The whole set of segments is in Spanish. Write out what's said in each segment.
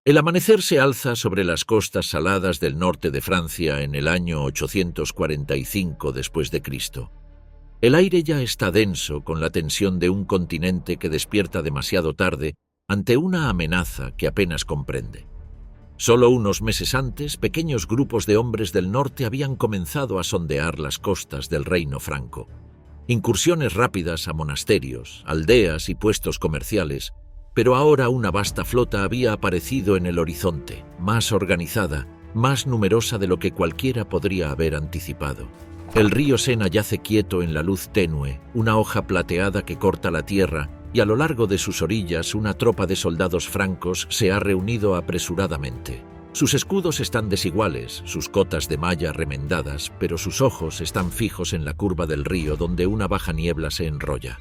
El amanecer se alza sobre las costas saladas del norte de Francia en el año 845 después de Cristo. El aire ya está denso con la tensión de un continente que despierta demasiado tarde ante una amenaza que apenas comprende. Solo unos meses antes, pequeños grupos de hombres del norte habían comenzado a sondear las costas del reino franco. Incursiones rápidas a monasterios, aldeas y puestos comerciales, pero ahora una vasta flota había aparecido en el horizonte, más organizada, más numerosa de lo que cualquiera podría haber anticipado. El río Sena yace quieto en la luz tenue, una hoja plateada que corta la tierra, y a lo largo de sus orillas una tropa de soldados francos se ha reunido apresuradamente. Sus escudos están desiguales, sus cotas de malla remendadas, pero sus ojos están fijos en la curva del río donde una baja niebla se enrolla.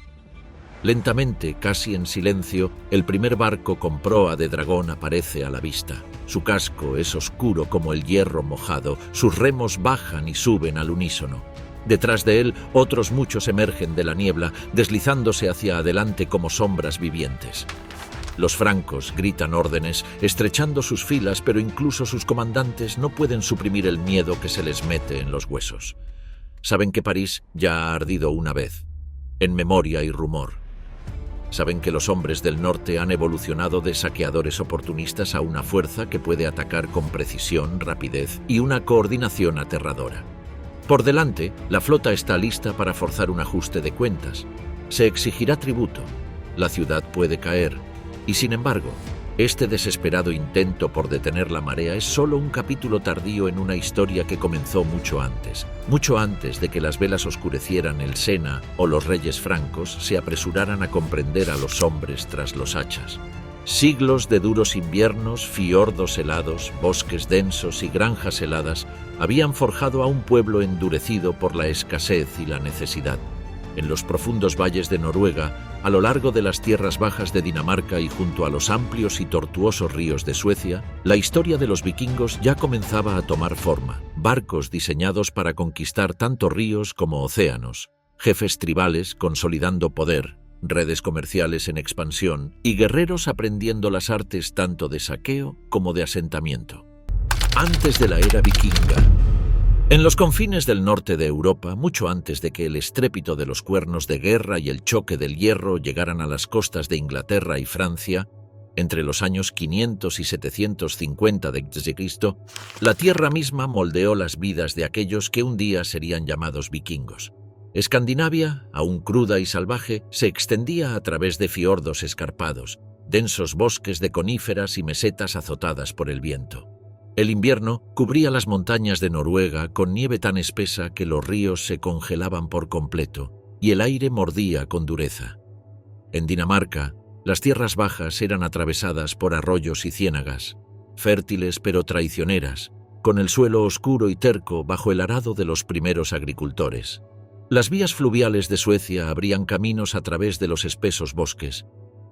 Lentamente, casi en silencio, el primer barco con proa de dragón aparece a la vista. Su casco es oscuro como el hierro mojado, sus remos bajan y suben al unísono. Detrás de él, otros muchos emergen de la niebla, deslizándose hacia adelante como sombras vivientes. Los francos gritan órdenes, estrechando sus filas, pero incluso sus comandantes no pueden suprimir el miedo que se les mete en los huesos. Saben que París ya ha ardido una vez, en memoria y rumor. Saben que los hombres del norte han evolucionado de saqueadores oportunistas a una fuerza que puede atacar con precisión, rapidez y una coordinación aterradora. Por delante, la flota está lista para forzar un ajuste de cuentas. Se exigirá tributo. La ciudad puede caer. Y sin embargo, este desesperado intento por detener la marea es solo un capítulo tardío en una historia que comenzó mucho antes de que las velas oscurecieran el Sena o los reyes francos se apresuraran a comprender a los hombres tras los hachas. Siglos de duros inviernos, fiordos helados, bosques densos y granjas heladas habían forjado a un pueblo endurecido por la escasez y la necesidad. En los profundos valles de Noruega, a lo largo de las tierras bajas de Dinamarca y junto a los amplios y tortuosos ríos de Suecia, la historia de los vikingos ya comenzaba a tomar forma. Barcos diseñados para conquistar tanto ríos como océanos, jefes tribales consolidando poder, redes comerciales en expansión y guerreros aprendiendo las artes tanto de saqueo como de asentamiento. Antes de la era vikinga. En los confines del norte de Europa, mucho antes de que el estrépito de los cuernos de guerra y el choque del hierro llegaran a las costas de Inglaterra y Francia, entre los años 500 y 750 d.C., la tierra misma moldeó las vidas de aquellos que un día serían llamados vikingos. Escandinavia, aún cruda y salvaje, se extendía a través de fiordos escarpados, densos bosques de coníferas y mesetas azotadas por el viento. El invierno cubría las montañas de Noruega con nieve tan espesa que los ríos se congelaban por completo y el aire mordía con dureza. En Dinamarca, las tierras bajas eran atravesadas por arroyos y ciénagas, fértiles pero traicioneras, con el suelo oscuro y terco bajo el arado de los primeros agricultores. Las vías fluviales de Suecia abrían caminos a través de los espesos bosques.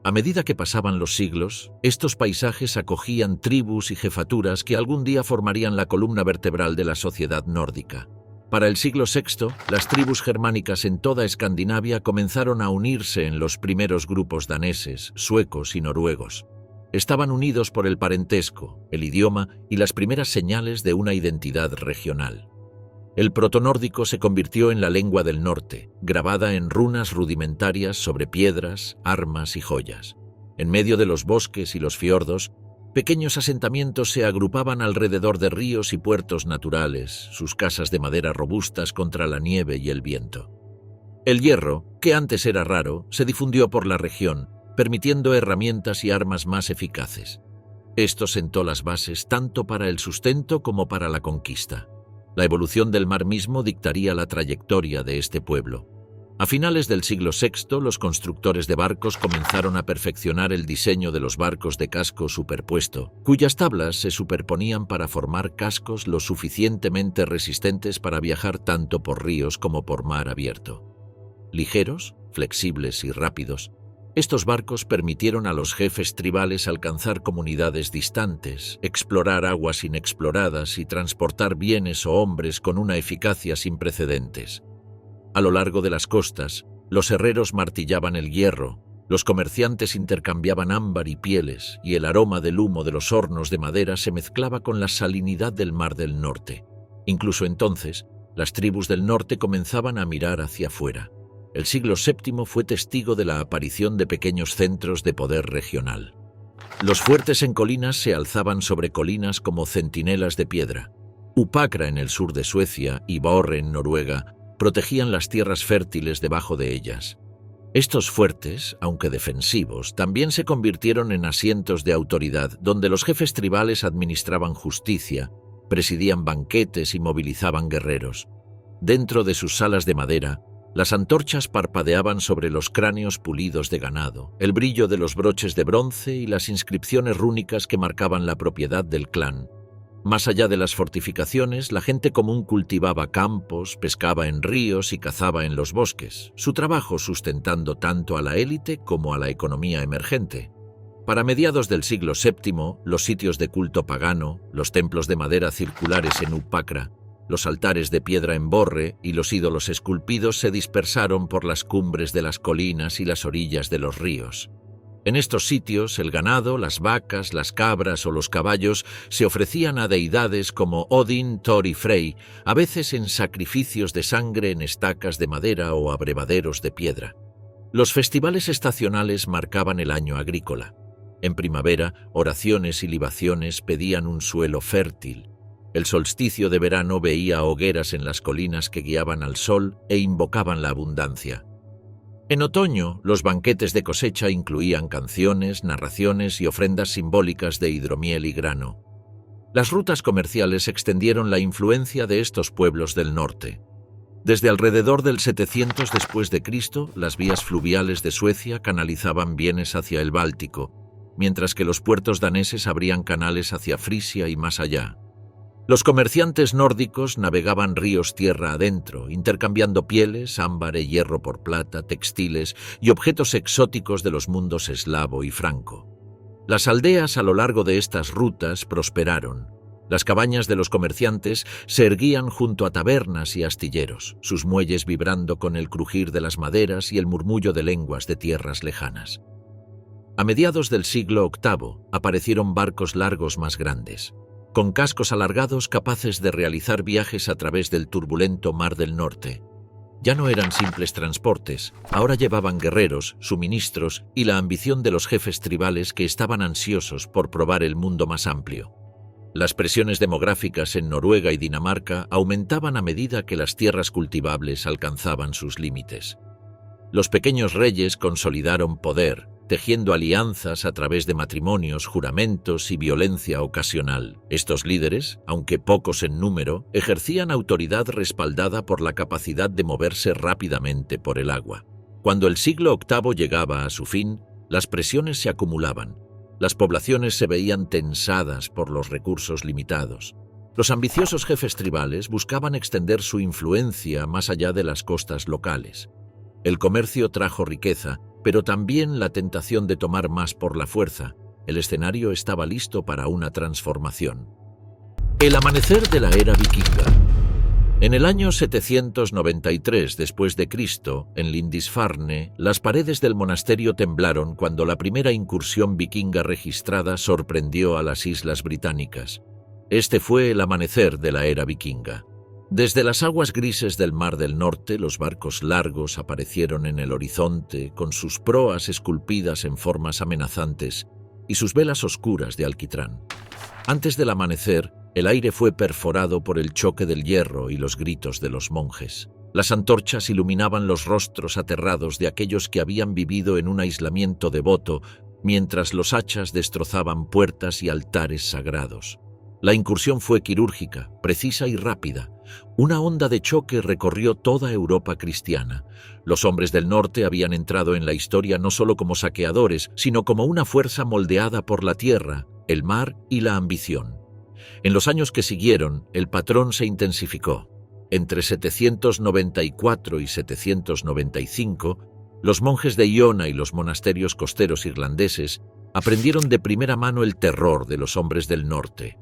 A medida que pasaban los siglos, estos paisajes acogían tribus y jefaturas que algún día formarían la columna vertebral de la sociedad nórdica. Para el siglo VI, las tribus germánicas en toda Escandinavia comenzaron a unirse en los primeros grupos daneses, suecos y noruegos. Estaban unidos por el parentesco, el idioma y las primeras señales de una identidad regional. El protonórdico se convirtió en la lengua del norte, grabada en runas rudimentarias sobre piedras, armas y joyas. En medio de los bosques y los fiordos, pequeños asentamientos se agrupaban alrededor de ríos y puertos naturales, sus casas de madera robustas contra la nieve y el viento. El hierro, que antes era raro, se difundió por la región, permitiendo herramientas y armas más eficaces. Esto sentó las bases tanto para el sustento como para la conquista. La evolución del mar mismo dictaría la trayectoria de este pueblo. A finales del siglo VI, los constructores de barcos comenzaron a perfeccionar el diseño de los barcos de casco superpuesto, cuyas tablas se superponían para formar cascos lo suficientemente resistentes para viajar tanto por ríos como por mar abierto. Ligeros, flexibles y rápidos, estos barcos permitieron a los jefes tribales alcanzar comunidades distantes, explorar aguas inexploradas y transportar bienes o hombres con una eficacia sin precedentes. A lo largo de las costas, los herreros martillaban el hierro, Los comerciantes intercambiaban ámbar y pieles, y el aroma del humo de los hornos de madera se mezclaba con la salinidad del Mar del Norte. Incluso entonces, las tribus del norte comenzaban a mirar hacia afuera. El siglo VII fue testigo de la aparición de pequeños centros de poder regional. Los fuertes en colinas se alzaban sobre colinas como centinelas de piedra. Upakra en el sur de Suecia y Borre en Noruega protegían las tierras fértiles debajo de ellas. Estos fuertes, aunque defensivos, también se convirtieron en asientos de autoridad donde los jefes tribales administraban justicia, presidían banquetes y movilizaban guerreros. Dentro de sus salas de madera, las antorchas parpadeaban sobre los cráneos pulidos de ganado, el brillo de los broches de bronce y las inscripciones rúnicas que marcaban la propiedad del clan. Más allá de las fortificaciones, la gente común cultivaba campos, pescaba en ríos y cazaba en los bosques, su trabajo sustentando tanto a la élite como a la economía emergente. Para mediados del siglo VII, los sitios de culto pagano, los templos de madera circulares en Upakra, los altares de piedra en Borre y los ídolos esculpidos se dispersaron por las cumbres de las colinas y las orillas de los ríos. En estos sitios, el ganado, las vacas, las cabras o los caballos se ofrecían a deidades como Odin, Thor y Frey, a veces en sacrificios de sangre en estacas de madera o abrevaderos de piedra. Los festivales estacionales marcaban el año agrícola. En primavera, oraciones y libaciones pedían un suelo fértil. El solsticio de verano veía hogueras en las colinas que guiaban al sol e invocaban la abundancia. En otoño, los banquetes de cosecha incluían canciones, narraciones y ofrendas simbólicas de hidromiel y grano. Las rutas comerciales extendieron la influencia de estos pueblos del norte. Desde alrededor del 700 después de Cristo, las vías fluviales de Suecia canalizaban bienes hacia el Báltico, mientras que los puertos daneses abrían canales hacia Frisia y más allá. Los comerciantes nórdicos navegaban ríos tierra adentro, intercambiando pieles, ámbar y hierro por plata, textiles y objetos exóticos de los mundos eslavo y franco. Las aldeas a lo largo de estas rutas prosperaron. Las cabañas de los comerciantes se erguían junto a tabernas y astilleros, sus muelles vibrando con el crujir de las maderas y el murmullo de lenguas de tierras lejanas. A mediados del siglo VIII aparecieron barcos largos más grandes, con cascos alargados capaces de realizar viajes a través del turbulento Mar del Norte. Ya no eran simples transportes, ahora llevaban guerreros, suministros y la ambición de los jefes tribales que estaban ansiosos por probar el mundo más amplio. Las presiones demográficas en Noruega y Dinamarca aumentaban a medida que las tierras cultivables alcanzaban sus límites. Los pequeños reyes consolidaron poder, tejiendo alianzas a través de matrimonios, juramentos y violencia ocasional. Estos líderes, aunque pocos en número, ejercían autoridad respaldada por la capacidad de moverse rápidamente por el agua. Cuando el siglo VIII llegaba a su fin, las presiones se acumulaban. Las poblaciones se veían tensadas por los recursos limitados. Los ambiciosos jefes tribales buscaban extender su influencia más allá de las costas locales. El comercio trajo riqueza, pero también la tentación de tomar más por la fuerza. El escenario estaba listo para una transformación. El amanecer de la era vikinga. En el año 793 después de Cristo, en Lindisfarne, las paredes del monasterio temblaron cuando la primera incursión vikinga registrada sorprendió a las islas británicas. Este fue el amanecer de la era vikinga. Desde las aguas grises del Mar del Norte, los barcos largos aparecieron en el horizonte con sus proas esculpidas en formas amenazantes y sus velas oscuras de alquitrán. Antes del amanecer, el aire fue perforado por el choque del hierro y los gritos de los monjes. Las antorchas iluminaban los rostros aterrados de aquellos que habían vivido en un aislamiento devoto, mientras los hachas destrozaban puertas y altares sagrados. La incursión fue quirúrgica, precisa y rápida. Una onda de choque recorrió toda Europa cristiana. Los hombres del norte habían entrado en la historia no solo como saqueadores, sino como una fuerza moldeada por la tierra, el mar y la ambición. En los años que siguieron, el patrón se intensificó. Entre 794 y 795, los monjes de Iona y los monasterios costeros irlandeses aprendieron de primera mano el terror de los hombres del norte.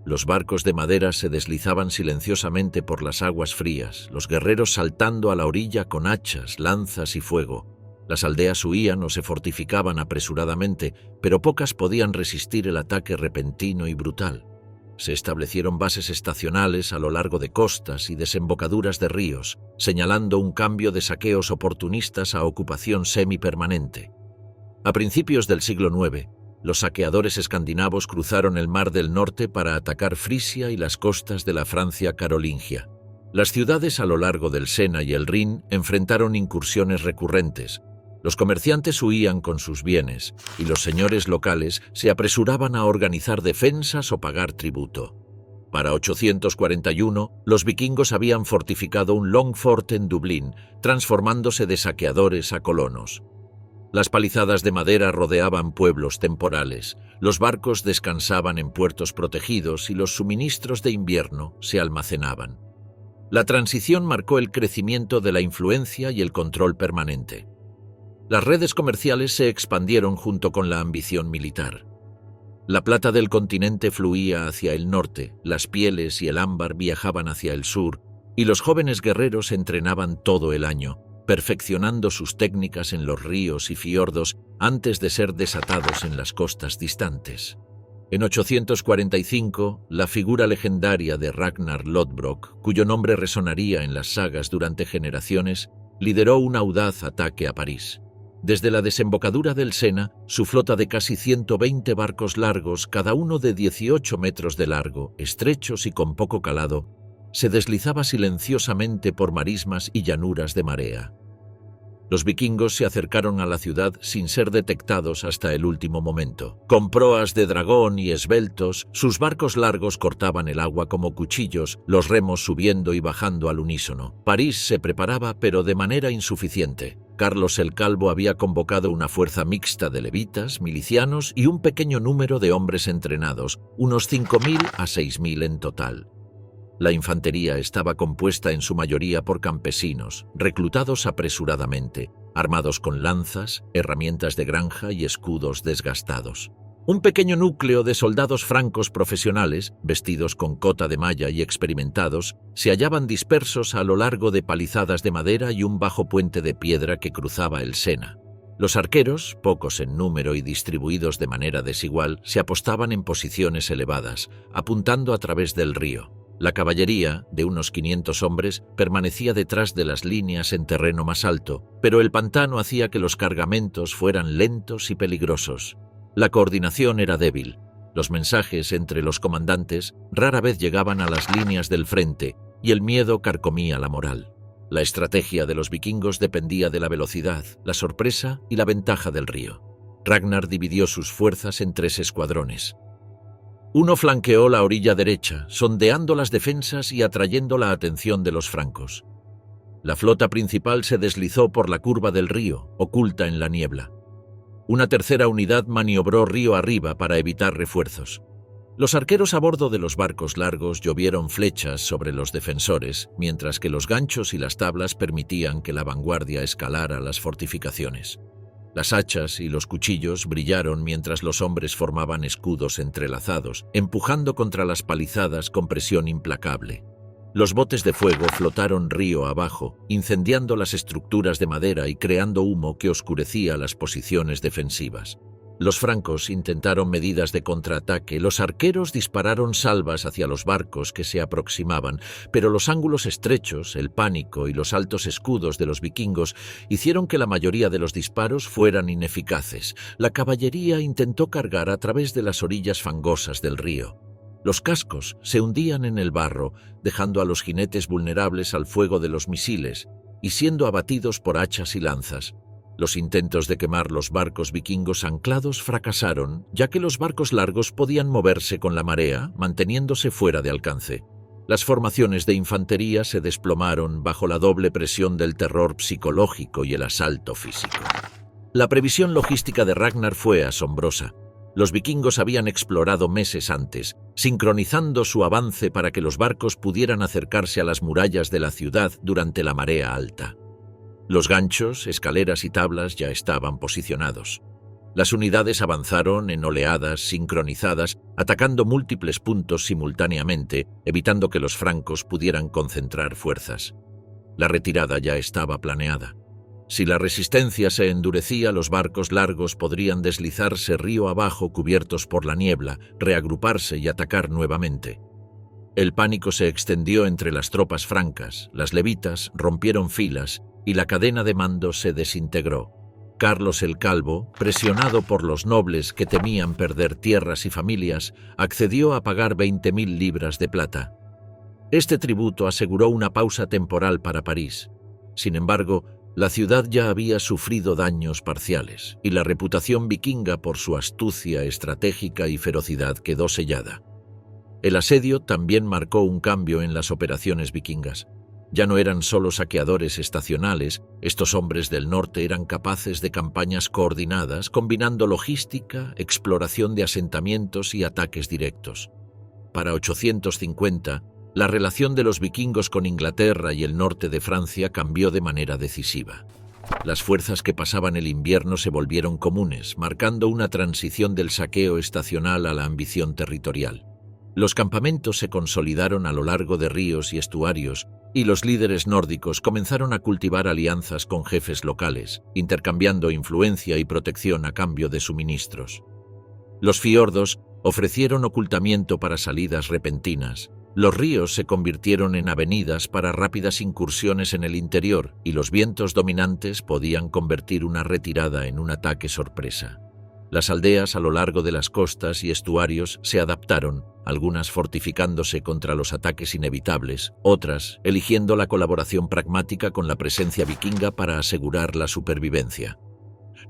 Los barcos de madera se deslizaban silenciosamente por las aguas frías, los guerreros saltando a la orilla con hachas, lanzas y fuego. Las aldeas huían o se fortificaban apresuradamente, pero pocas podían resistir el ataque repentino y brutal. Se establecieron bases estacionales a lo largo de costas y desembocaduras de ríos, señalando un cambio de saqueos oportunistas a ocupación semipermanente. A principios del siglo IX, los saqueadores escandinavos cruzaron el Mar del Norte para atacar Frisia y las costas de la Francia carolingia. Las ciudades a lo largo del Sena y el Rin enfrentaron incursiones recurrentes. Los comerciantes huían con sus bienes y los señores locales se apresuraban a organizar defensas o pagar tributo. Para 841, los vikingos habían fortificado un Longfort en Dublín, transformándose de saqueadores a colonos. Las palizadas de madera rodeaban pueblos temporales, los barcos descansaban en puertos protegidos y los suministros de invierno se almacenaban. La transición marcó el crecimiento de la influencia y el control permanente. Las redes comerciales se expandieron junto con la ambición militar. La plata del continente fluía hacia el norte, las pieles y el ámbar viajaban hacia el sur, y los jóvenes guerreros entrenaban todo el año, perfeccionando sus técnicas en los ríos y fiordos antes de ser desatados en las costas distantes. En 845, la figura legendaria de Ragnar Lodbrok, cuyo nombre resonaría en las sagas durante generaciones, lideró un audaz ataque a París. Desde la desembocadura del Sena, su flota de casi 120 barcos largos, cada uno de 18 metros de largo, estrechos y con poco calado, se deslizaba silenciosamente por marismas y llanuras de marea. Los vikingos se acercaron a la ciudad sin ser detectados hasta el último momento. Con proas de dragón y esbeltos, sus barcos largos cortaban el agua como cuchillos, los remos subiendo y bajando al unísono. París se preparaba, pero de manera insuficiente. Carlos el Calvo había convocado una fuerza mixta de levitas, milicianos y un pequeño número de hombres entrenados, unos 5.000 a 6.000 en total. La infantería estaba compuesta en su mayoría por campesinos, reclutados apresuradamente, armados con lanzas, herramientas de granja y escudos desgastados. Un pequeño núcleo de soldados francos profesionales, vestidos con cota de malla y experimentados, se hallaban dispersos a lo largo de palizadas de madera y un bajo puente de piedra que cruzaba el Sena. Los arqueros, pocos en número y distribuidos de manera desigual, se apostaban en posiciones elevadas, apuntando a través del río. La caballería, de unos 500 hombres, permanecía detrás de las líneas en terreno más alto, pero el pantano hacía que los cargamentos fueran lentos y peligrosos. La coordinación era débil. Los mensajes entre los comandantes rara vez llegaban a las líneas del frente y el miedo carcomía la moral. La estrategia de los vikingos dependía de la velocidad, la sorpresa y la ventaja del río. Ragnar dividió sus fuerzas en 3 escuadrones. Uno flanqueó la orilla derecha, sondeando las defensas y atrayendo la atención de los francos. La flota principal se deslizó por la curva del río, oculta en la niebla. Una tercera unidad maniobró río arriba para evitar refuerzos. Los arqueros a bordo de los barcos largos llovieron flechas sobre los defensores, mientras que los ganchos y las tablas permitían que la vanguardia escalara las fortificaciones. Las hachas y los cuchillos brillaron mientras los hombres formaban escudos entrelazados, empujando contra las palizadas con presión implacable. Los botes de fuego flotaron río abajo, incendiando las estructuras de madera y creando humo que oscurecía las posiciones defensivas. Los francos intentaron medidas de contraataque, los arqueros dispararon salvas hacia los barcos que se aproximaban, pero los ángulos estrechos, el pánico y los altos escudos de los vikingos hicieron que la mayoría de los disparos fueran ineficaces. La caballería intentó cargar a través de las orillas fangosas del río. Los cascos se hundían en el barro, dejando a los jinetes vulnerables al fuego de los misiles y siendo abatidos por hachas y lanzas. Los intentos de quemar los barcos vikingos anclados fracasaron, ya que los barcos largos podían moverse con la marea, manteniéndose fuera de alcance. Las formaciones de infantería se desplomaron bajo la doble presión del terror psicológico y el asalto físico. La previsión logística de Ragnar fue asombrosa. Los vikingos habían explorado meses antes, sincronizando su avance para que los barcos pudieran acercarse a las murallas de la ciudad durante la marea alta. Los ganchos, escaleras y tablas ya estaban posicionados. Las unidades avanzaron en oleadas sincronizadas, atacando múltiples puntos simultáneamente, evitando que los francos pudieran concentrar fuerzas. La retirada ya estaba planeada. Si la resistencia se endurecía, los barcos largos podrían deslizarse río abajo cubiertos por la niebla, reagruparse y atacar nuevamente. El pánico se extendió entre las tropas francas, las levitas rompieron filas y la cadena de mando se desintegró. Carlos el Calvo, presionado por los nobles que temían perder tierras y familias, accedió a pagar 20.000 libras de plata. Este tributo aseguró una pausa temporal para París. Sin embargo, la ciudad ya había sufrido daños parciales y la reputación vikinga por su astucia estratégica y ferocidad quedó sellada. El asedio también marcó un cambio en las operaciones vikingas. Ya no eran solo saqueadores estacionales, estos hombres del norte eran capaces de campañas coordinadas, combinando logística, exploración de asentamientos y ataques directos. Para 850, la relación de los vikingos con Inglaterra y el norte de Francia cambió de manera decisiva. Las fuerzas que pasaban el invierno se volvieron comunes, marcando una transición del saqueo estacional a la ambición territorial. Los campamentos se consolidaron a lo largo de ríos y estuarios, y los líderes nórdicos comenzaron a cultivar alianzas con jefes locales, intercambiando influencia y protección a cambio de suministros. Los fiordos ofrecieron ocultamiento para salidas repentinas. Los ríos se convirtieron en avenidas para rápidas incursiones en el interior y los vientos dominantes podían convertir una retirada en un ataque sorpresa. Las aldeas a lo largo de las costas y estuarios se adaptaron, algunas fortificándose contra los ataques inevitables, otras eligiendo la colaboración pragmática con la presencia vikinga para asegurar la supervivencia.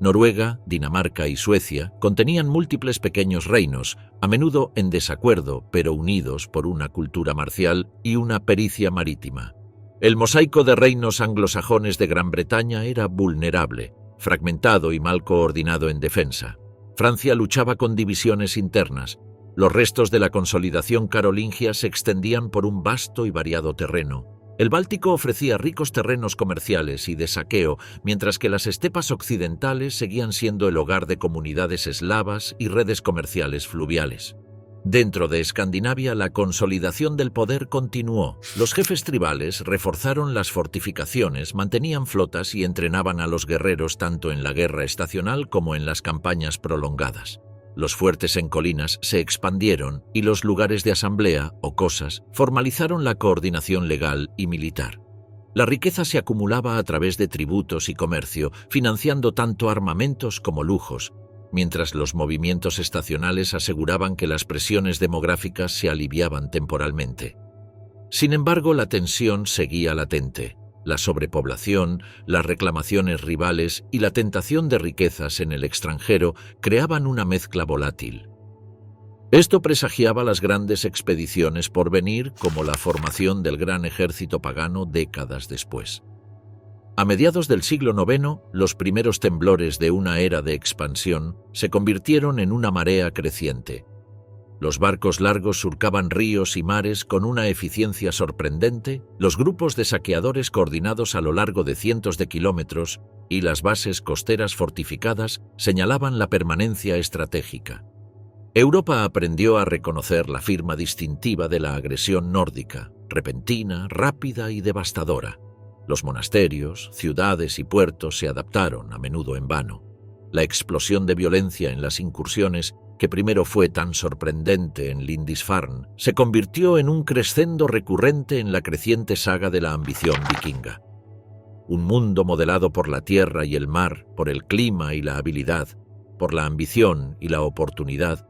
Noruega, Dinamarca y Suecia contenían múltiples pequeños reinos, a menudo en desacuerdo, pero unidos por una cultura marcial y una pericia marítima. El mosaico de reinos anglosajones de Gran Bretaña era vulnerable, fragmentado y mal coordinado en defensa. Francia luchaba con divisiones internas. Los restos de la consolidación carolingia se extendían por un vasto y variado terreno. El Báltico ofrecía ricos terrenos comerciales y de saqueo, mientras que las estepas occidentales seguían siendo el hogar de comunidades eslavas y redes comerciales fluviales. Dentro de Escandinavia, la consolidación del poder continuó. Los jefes tribales reforzaron las fortificaciones, mantenían flotas y entrenaban a los guerreros tanto en la guerra estacional como en las campañas prolongadas. Los fuertes en colinas se expandieron y los lugares de asamblea, o cosas, formalizaron la coordinación legal y militar. La riqueza se acumulaba a través de tributos y comercio, financiando tanto armamentos como lujos, mientras los movimientos estacionales aseguraban que las presiones demográficas se aliviaban temporalmente. Sin embargo, la tensión seguía latente. La sobrepoblación, las reclamaciones rivales y la tentación de riquezas en el extranjero creaban una mezcla volátil. Esto presagiaba las grandes expediciones por venir, como la formación del gran ejército pagano décadas después. A mediados del siglo IX, los primeros temblores de una era de expansión se convirtieron en una marea creciente. Los barcos largos surcaban ríos y mares con una eficiencia sorprendente, los grupos de saqueadores coordinados a lo largo de cientos de kilómetros y las bases costeras fortificadas señalaban la permanencia estratégica. Europa aprendió a reconocer la firma distintiva de la agresión nórdica, repentina, rápida y devastadora. Los monasterios, ciudades y puertos se adaptaron, a menudo en vano. La explosión de violencia en las incursiones, que primero fue tan sorprendente en Lindisfarne, se convirtió en un crescendo recurrente en la creciente saga de la ambición vikinga. Un mundo modelado por la tierra y el mar, por el clima y la habilidad, por la ambición y la oportunidad,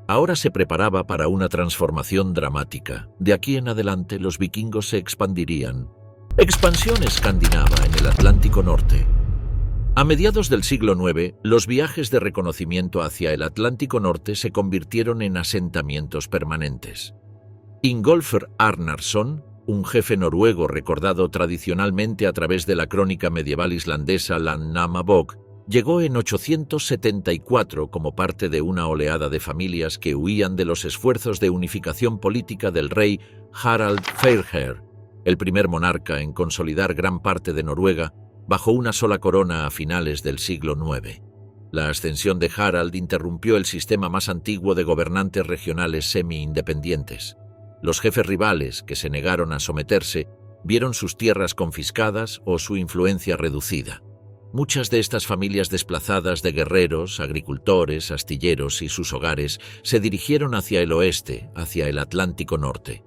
ahora se preparaba para una transformación dramática. De aquí en adelante los vikingos se expandirían. Expansión escandinava en el Atlántico Norte. A mediados del siglo IX, los viajes de reconocimiento hacia el Atlántico Norte se convirtieron en asentamientos permanentes. Ingolfr Arnarson, un jefe noruego recordado tradicionalmente a través de la crónica medieval islandesa Landnámabók, llegó en 874 como parte de una oleada de familias que huían de los esfuerzos de unificación política del rey Harald Fairhair, el primer monarca en consolidar gran parte de Noruega bajo una sola corona a finales del siglo IX. La ascensión de Harald interrumpió el sistema más antiguo de gobernantes regionales semi-independientes. Los jefes rivales, que se negaron a someterse, vieron sus tierras confiscadas o su influencia reducida. Muchas de estas familias desplazadas de guerreros, agricultores, astilleros y sus hogares se dirigieron hacia el oeste, hacia el Atlántico Norte.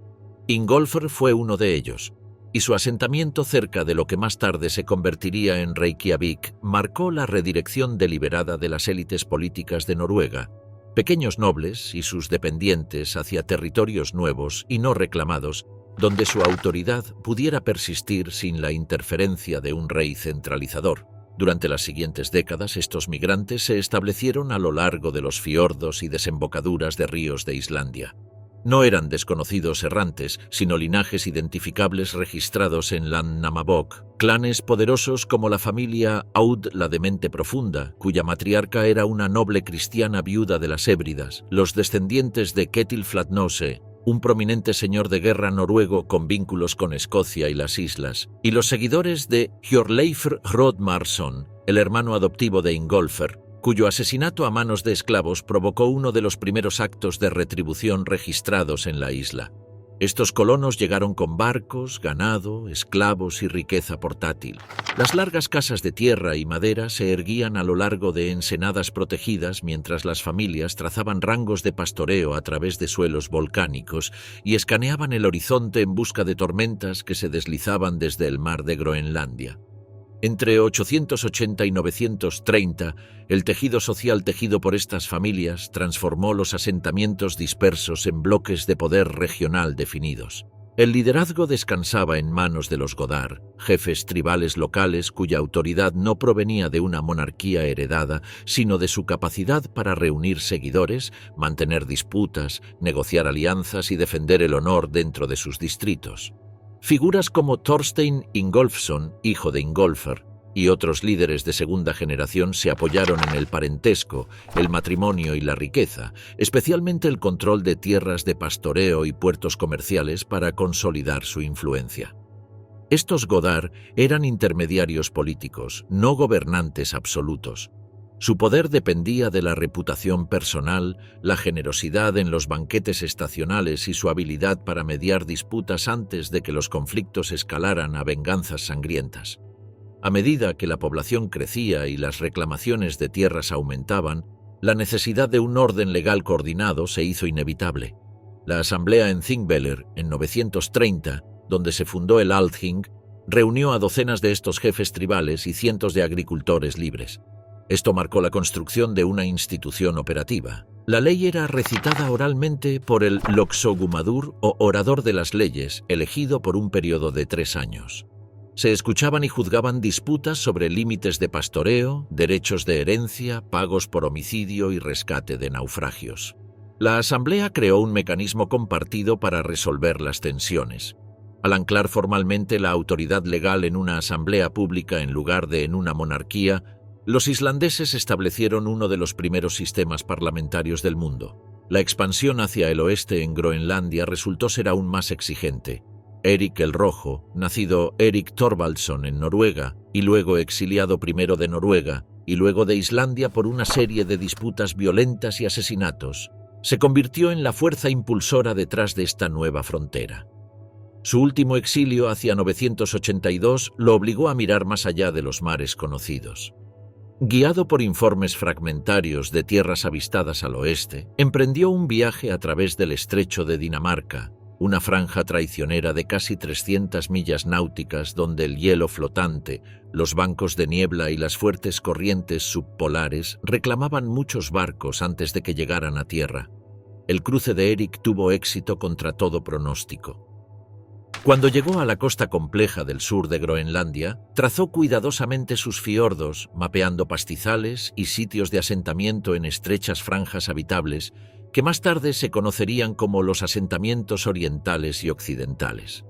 Ingólfr fue uno de ellos, y su asentamiento cerca de lo que más tarde se convertiría en Reykjavik marcó la redirección deliberada de las élites políticas de Noruega, pequeños nobles y sus dependientes hacia territorios nuevos y no reclamados, donde su autoridad pudiera persistir sin la interferencia de un rey centralizador. Durante las siguientes décadas, estos migrantes se establecieron a lo largo de los fiordos y desembocaduras de ríos de Islandia. No eran desconocidos errantes, sino linajes identificables registrados en Landnámabók, clanes poderosos como la familia Aud la de Mente Profunda, cuya matriarca era una noble cristiana viuda de las Hébridas, los descendientes de Ketil Flatnose, un prominente señor de guerra noruego con vínculos con Escocia y las islas, y los seguidores de Hjorleifr Hrodmarsson, el hermano adoptivo de Ingólfr, cuyo asesinato a manos de esclavos provocó uno de los primeros actos de retribución registrados en la isla. Estos colonos llegaron con barcos, ganado, esclavos y riqueza portátil. Las largas casas de tierra y madera se erguían a lo largo de ensenadas protegidas mientras las familias trazaban rangos de pastoreo a través de suelos volcánicos y escaneaban el horizonte en busca de tormentas que se deslizaban desde el mar de Groenlandia. Entre 880 y 930, el tejido social tejido por estas familias transformó los asentamientos dispersos en bloques de poder regional definidos. El liderazgo descansaba en manos de los Godar, jefes tribales locales cuya autoridad no provenía de una monarquía heredada, sino de su capacidad para reunir seguidores, mantener disputas, negociar alianzas y defender el honor dentro de sus distritos. Figuras como Thorstein Ingolfsson, hijo de Ingólfr, y otros líderes de segunda generación se apoyaron en el parentesco, el matrimonio y la riqueza, especialmente el control de tierras de pastoreo y puertos comerciales para consolidar su influencia. Estos Godar eran intermediarios políticos, no gobernantes absolutos. Su poder dependía de la reputación personal, la generosidad en los banquetes estacionales y su habilidad para mediar disputas antes de que los conflictos escalaran a venganzas sangrientas. A medida que la población crecía y las reclamaciones de tierras aumentaban, la necesidad de un orden legal coordinado se hizo inevitable. La asamblea en Þingvellir, en 930, donde se fundó el Althing, reunió a docenas de estos jefes tribales y cientos de agricultores libres. Esto marcó la construcción de una institución operativa. La ley era recitada oralmente por el Loksogumadur o orador de las leyes, elegido por un periodo de 3 años. Se escuchaban y juzgaban disputas sobre límites de pastoreo, derechos de herencia, pagos por homicidio y rescate de naufragios. La asamblea creó un mecanismo compartido para resolver las tensiones. Al anclar formalmente la autoridad legal en una asamblea pública en lugar de en una monarquía, los islandeses establecieron uno de los primeros sistemas parlamentarios del mundo. La expansión hacia el oeste en Groenlandia resultó ser aún más exigente. Erik el Rojo, nacido Erik Thorvaldsson en Noruega y luego exiliado primero de Noruega y luego de Islandia por una serie de disputas violentas y asesinatos, se convirtió en la fuerza impulsora detrás de esta nueva frontera. Su último exilio hacia 982 lo obligó a mirar más allá de los mares conocidos. Guiado por informes fragmentarios de tierras avistadas al oeste, emprendió un viaje a través del estrecho de Dinamarca, una franja traicionera de casi 300 millas náuticas donde el hielo flotante, los bancos de niebla y las fuertes corrientes subpolares reclamaban muchos barcos antes de que llegaran a tierra. El cruce de Erik tuvo éxito contra todo pronóstico. Cuando llegó a la costa compleja del sur de Groenlandia, trazó cuidadosamente sus fiordos, mapeando pastizales y sitios de asentamiento en estrechas franjas habitables que más tarde se conocerían como los asentamientos orientales y occidentales.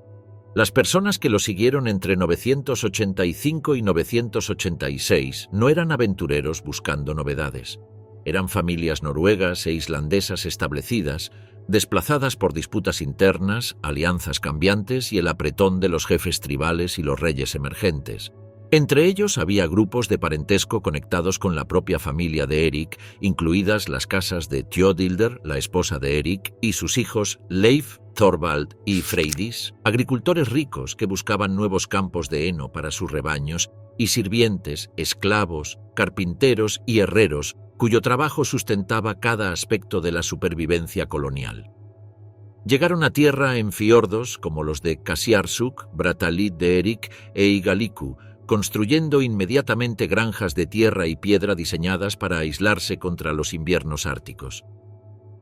Las personas que lo siguieron entre 985 y 986 no eran aventureros buscando novedades. Eran familias noruegas e islandesas establecidas, desplazadas por disputas internas, alianzas cambiantes y el apretón de los jefes tribales y los reyes emergentes. Entre ellos había grupos de parentesco conectados con la propia familia de Erik, incluidas las casas de Tjóðhildr, la esposa de Erik, y sus hijos Leif, Thorvald y Freydis, agricultores ricos que buscaban nuevos campos de heno para sus rebaños y sirvientes, esclavos, carpinteros y herreros, cuyo trabajo sustentaba cada aspecto de la supervivencia colonial. Llegaron a tierra en fiordos como los de Qasiarsuk, Brattahlid de Erik e Igaliku, construyendo inmediatamente granjas de tierra y piedra diseñadas para aislarse contra los inviernos árticos.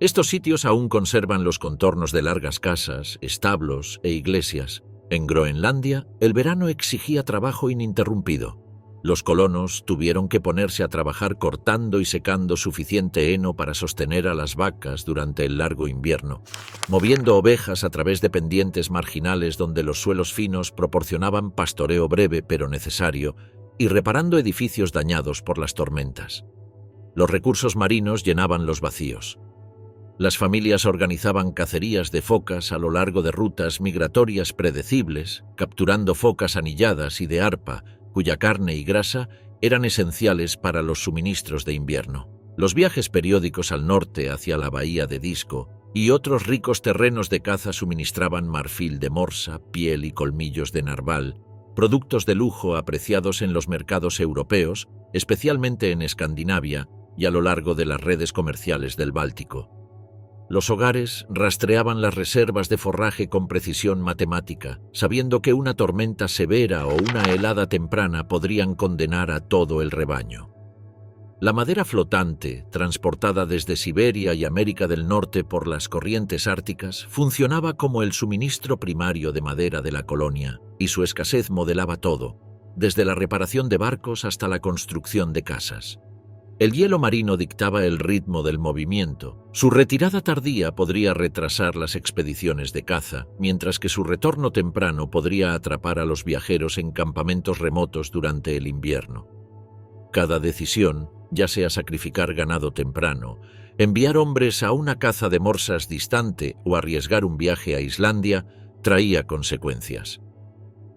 Estos sitios aún conservan los contornos de largas casas, establos e iglesias. En Groenlandia, el verano exigía trabajo ininterrumpido. Los colonos tuvieron que ponerse a trabajar cortando y secando suficiente heno para sostener a las vacas durante el largo invierno, moviendo ovejas a través de pendientes marginales donde los suelos finos proporcionaban pastoreo breve pero necesario, y reparando edificios dañados por las tormentas. Los recursos marinos llenaban los vacíos. Las familias organizaban cacerías de focas a lo largo de rutas migratorias predecibles, capturando focas anilladas y de arpa, cuya carne y grasa eran esenciales para los suministros de invierno. Los viajes periódicos al norte hacia la bahía de Disco y otros ricos terrenos de caza suministraban marfil de morsa, piel y colmillos de narval, productos de lujo apreciados en los mercados europeos, especialmente en Escandinavia y a lo largo de las redes comerciales del Báltico. Los hogares rastreaban las reservas de forraje con precisión matemática, sabiendo que una tormenta severa o una helada temprana podrían condenar a todo el rebaño. La madera flotante, transportada desde Siberia y América del Norte por las corrientes árticas, funcionaba como el suministro primario de madera de la colonia, y su escasez modelaba todo, desde la reparación de barcos hasta la construcción de casas. El hielo marino dictaba el ritmo del movimiento. Su retirada tardía podría retrasar las expediciones de caza, mientras que su retorno temprano podría atrapar a los viajeros en campamentos remotos durante el invierno. Cada decisión, ya sea sacrificar ganado temprano, enviar hombres a una caza de morsas distante o arriesgar un viaje a Islandia, traía consecuencias.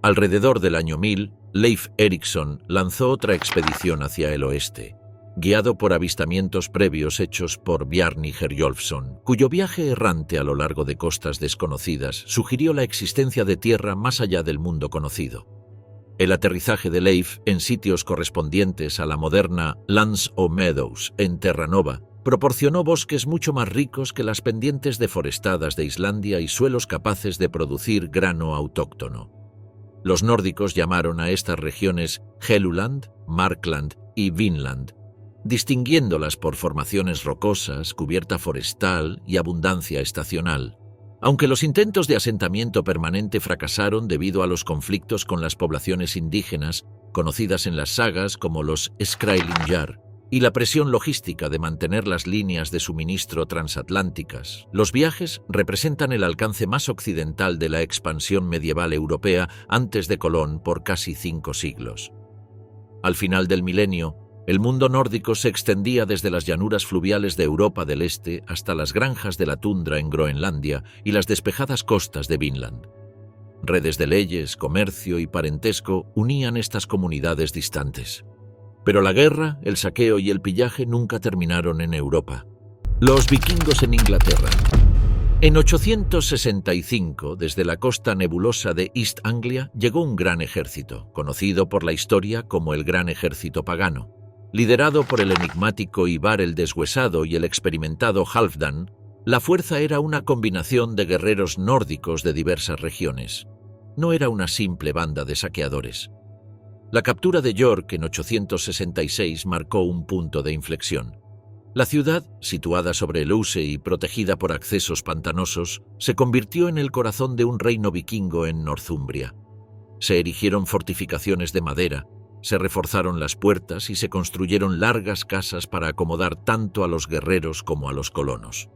Alrededor del año 1000, Leif Erikson lanzó otra expedición hacia el oeste, guiado por avistamientos previos hechos por Bjarni Herjolfsson, cuyo viaje errante a lo largo de costas desconocidas sugirió la existencia de tierra más allá del mundo conocido. El aterrizaje de Leif en sitios correspondientes a la moderna Lands o Meadows en Terranova proporcionó bosques mucho más ricos que las pendientes deforestadas de Islandia y suelos capaces de producir grano autóctono. Los nórdicos llamaron a estas regiones Helluland, Markland y Vinland, distinguiéndolas por formaciones rocosas, cubierta forestal y abundancia estacional. Aunque los intentos de asentamiento permanente fracasaron debido a los conflictos con las poblaciones indígenas, conocidas en las sagas como los Skraelingar, y la presión logística de mantener las líneas de suministro transatlánticas, los viajes representan el alcance más occidental de la expansión medieval europea antes de Colón por casi 5 siglos. Al final del milenio, el mundo nórdico se extendía desde las llanuras fluviales de Europa del Este hasta las granjas de la tundra en Groenlandia y las despejadas costas de Vinland. Redes de leyes, comercio y parentesco unían estas comunidades distantes. Pero la guerra, el saqueo y el pillaje nunca terminaron en Europa. Los vikingos en Inglaterra. En 865, desde la costa nebulosa de East Anglia, llegó un gran ejército, conocido por la historia como el Gran Ejército Pagano. Liderado por el enigmático Ivar el Deshuesado y el experimentado Halfdan, la fuerza era una combinación de guerreros nórdicos de diversas regiones. No era una simple banda de saqueadores. La captura de York en 866 marcó un punto de inflexión. La ciudad, situada sobre el Ouse y protegida por accesos pantanosos, se convirtió en el corazón de un reino vikingo en Northumbria. Se erigieron fortificaciones de madera, se reforzaron las puertas y se construyeron largas casas para acomodar tanto a los guerreros como a los colonos.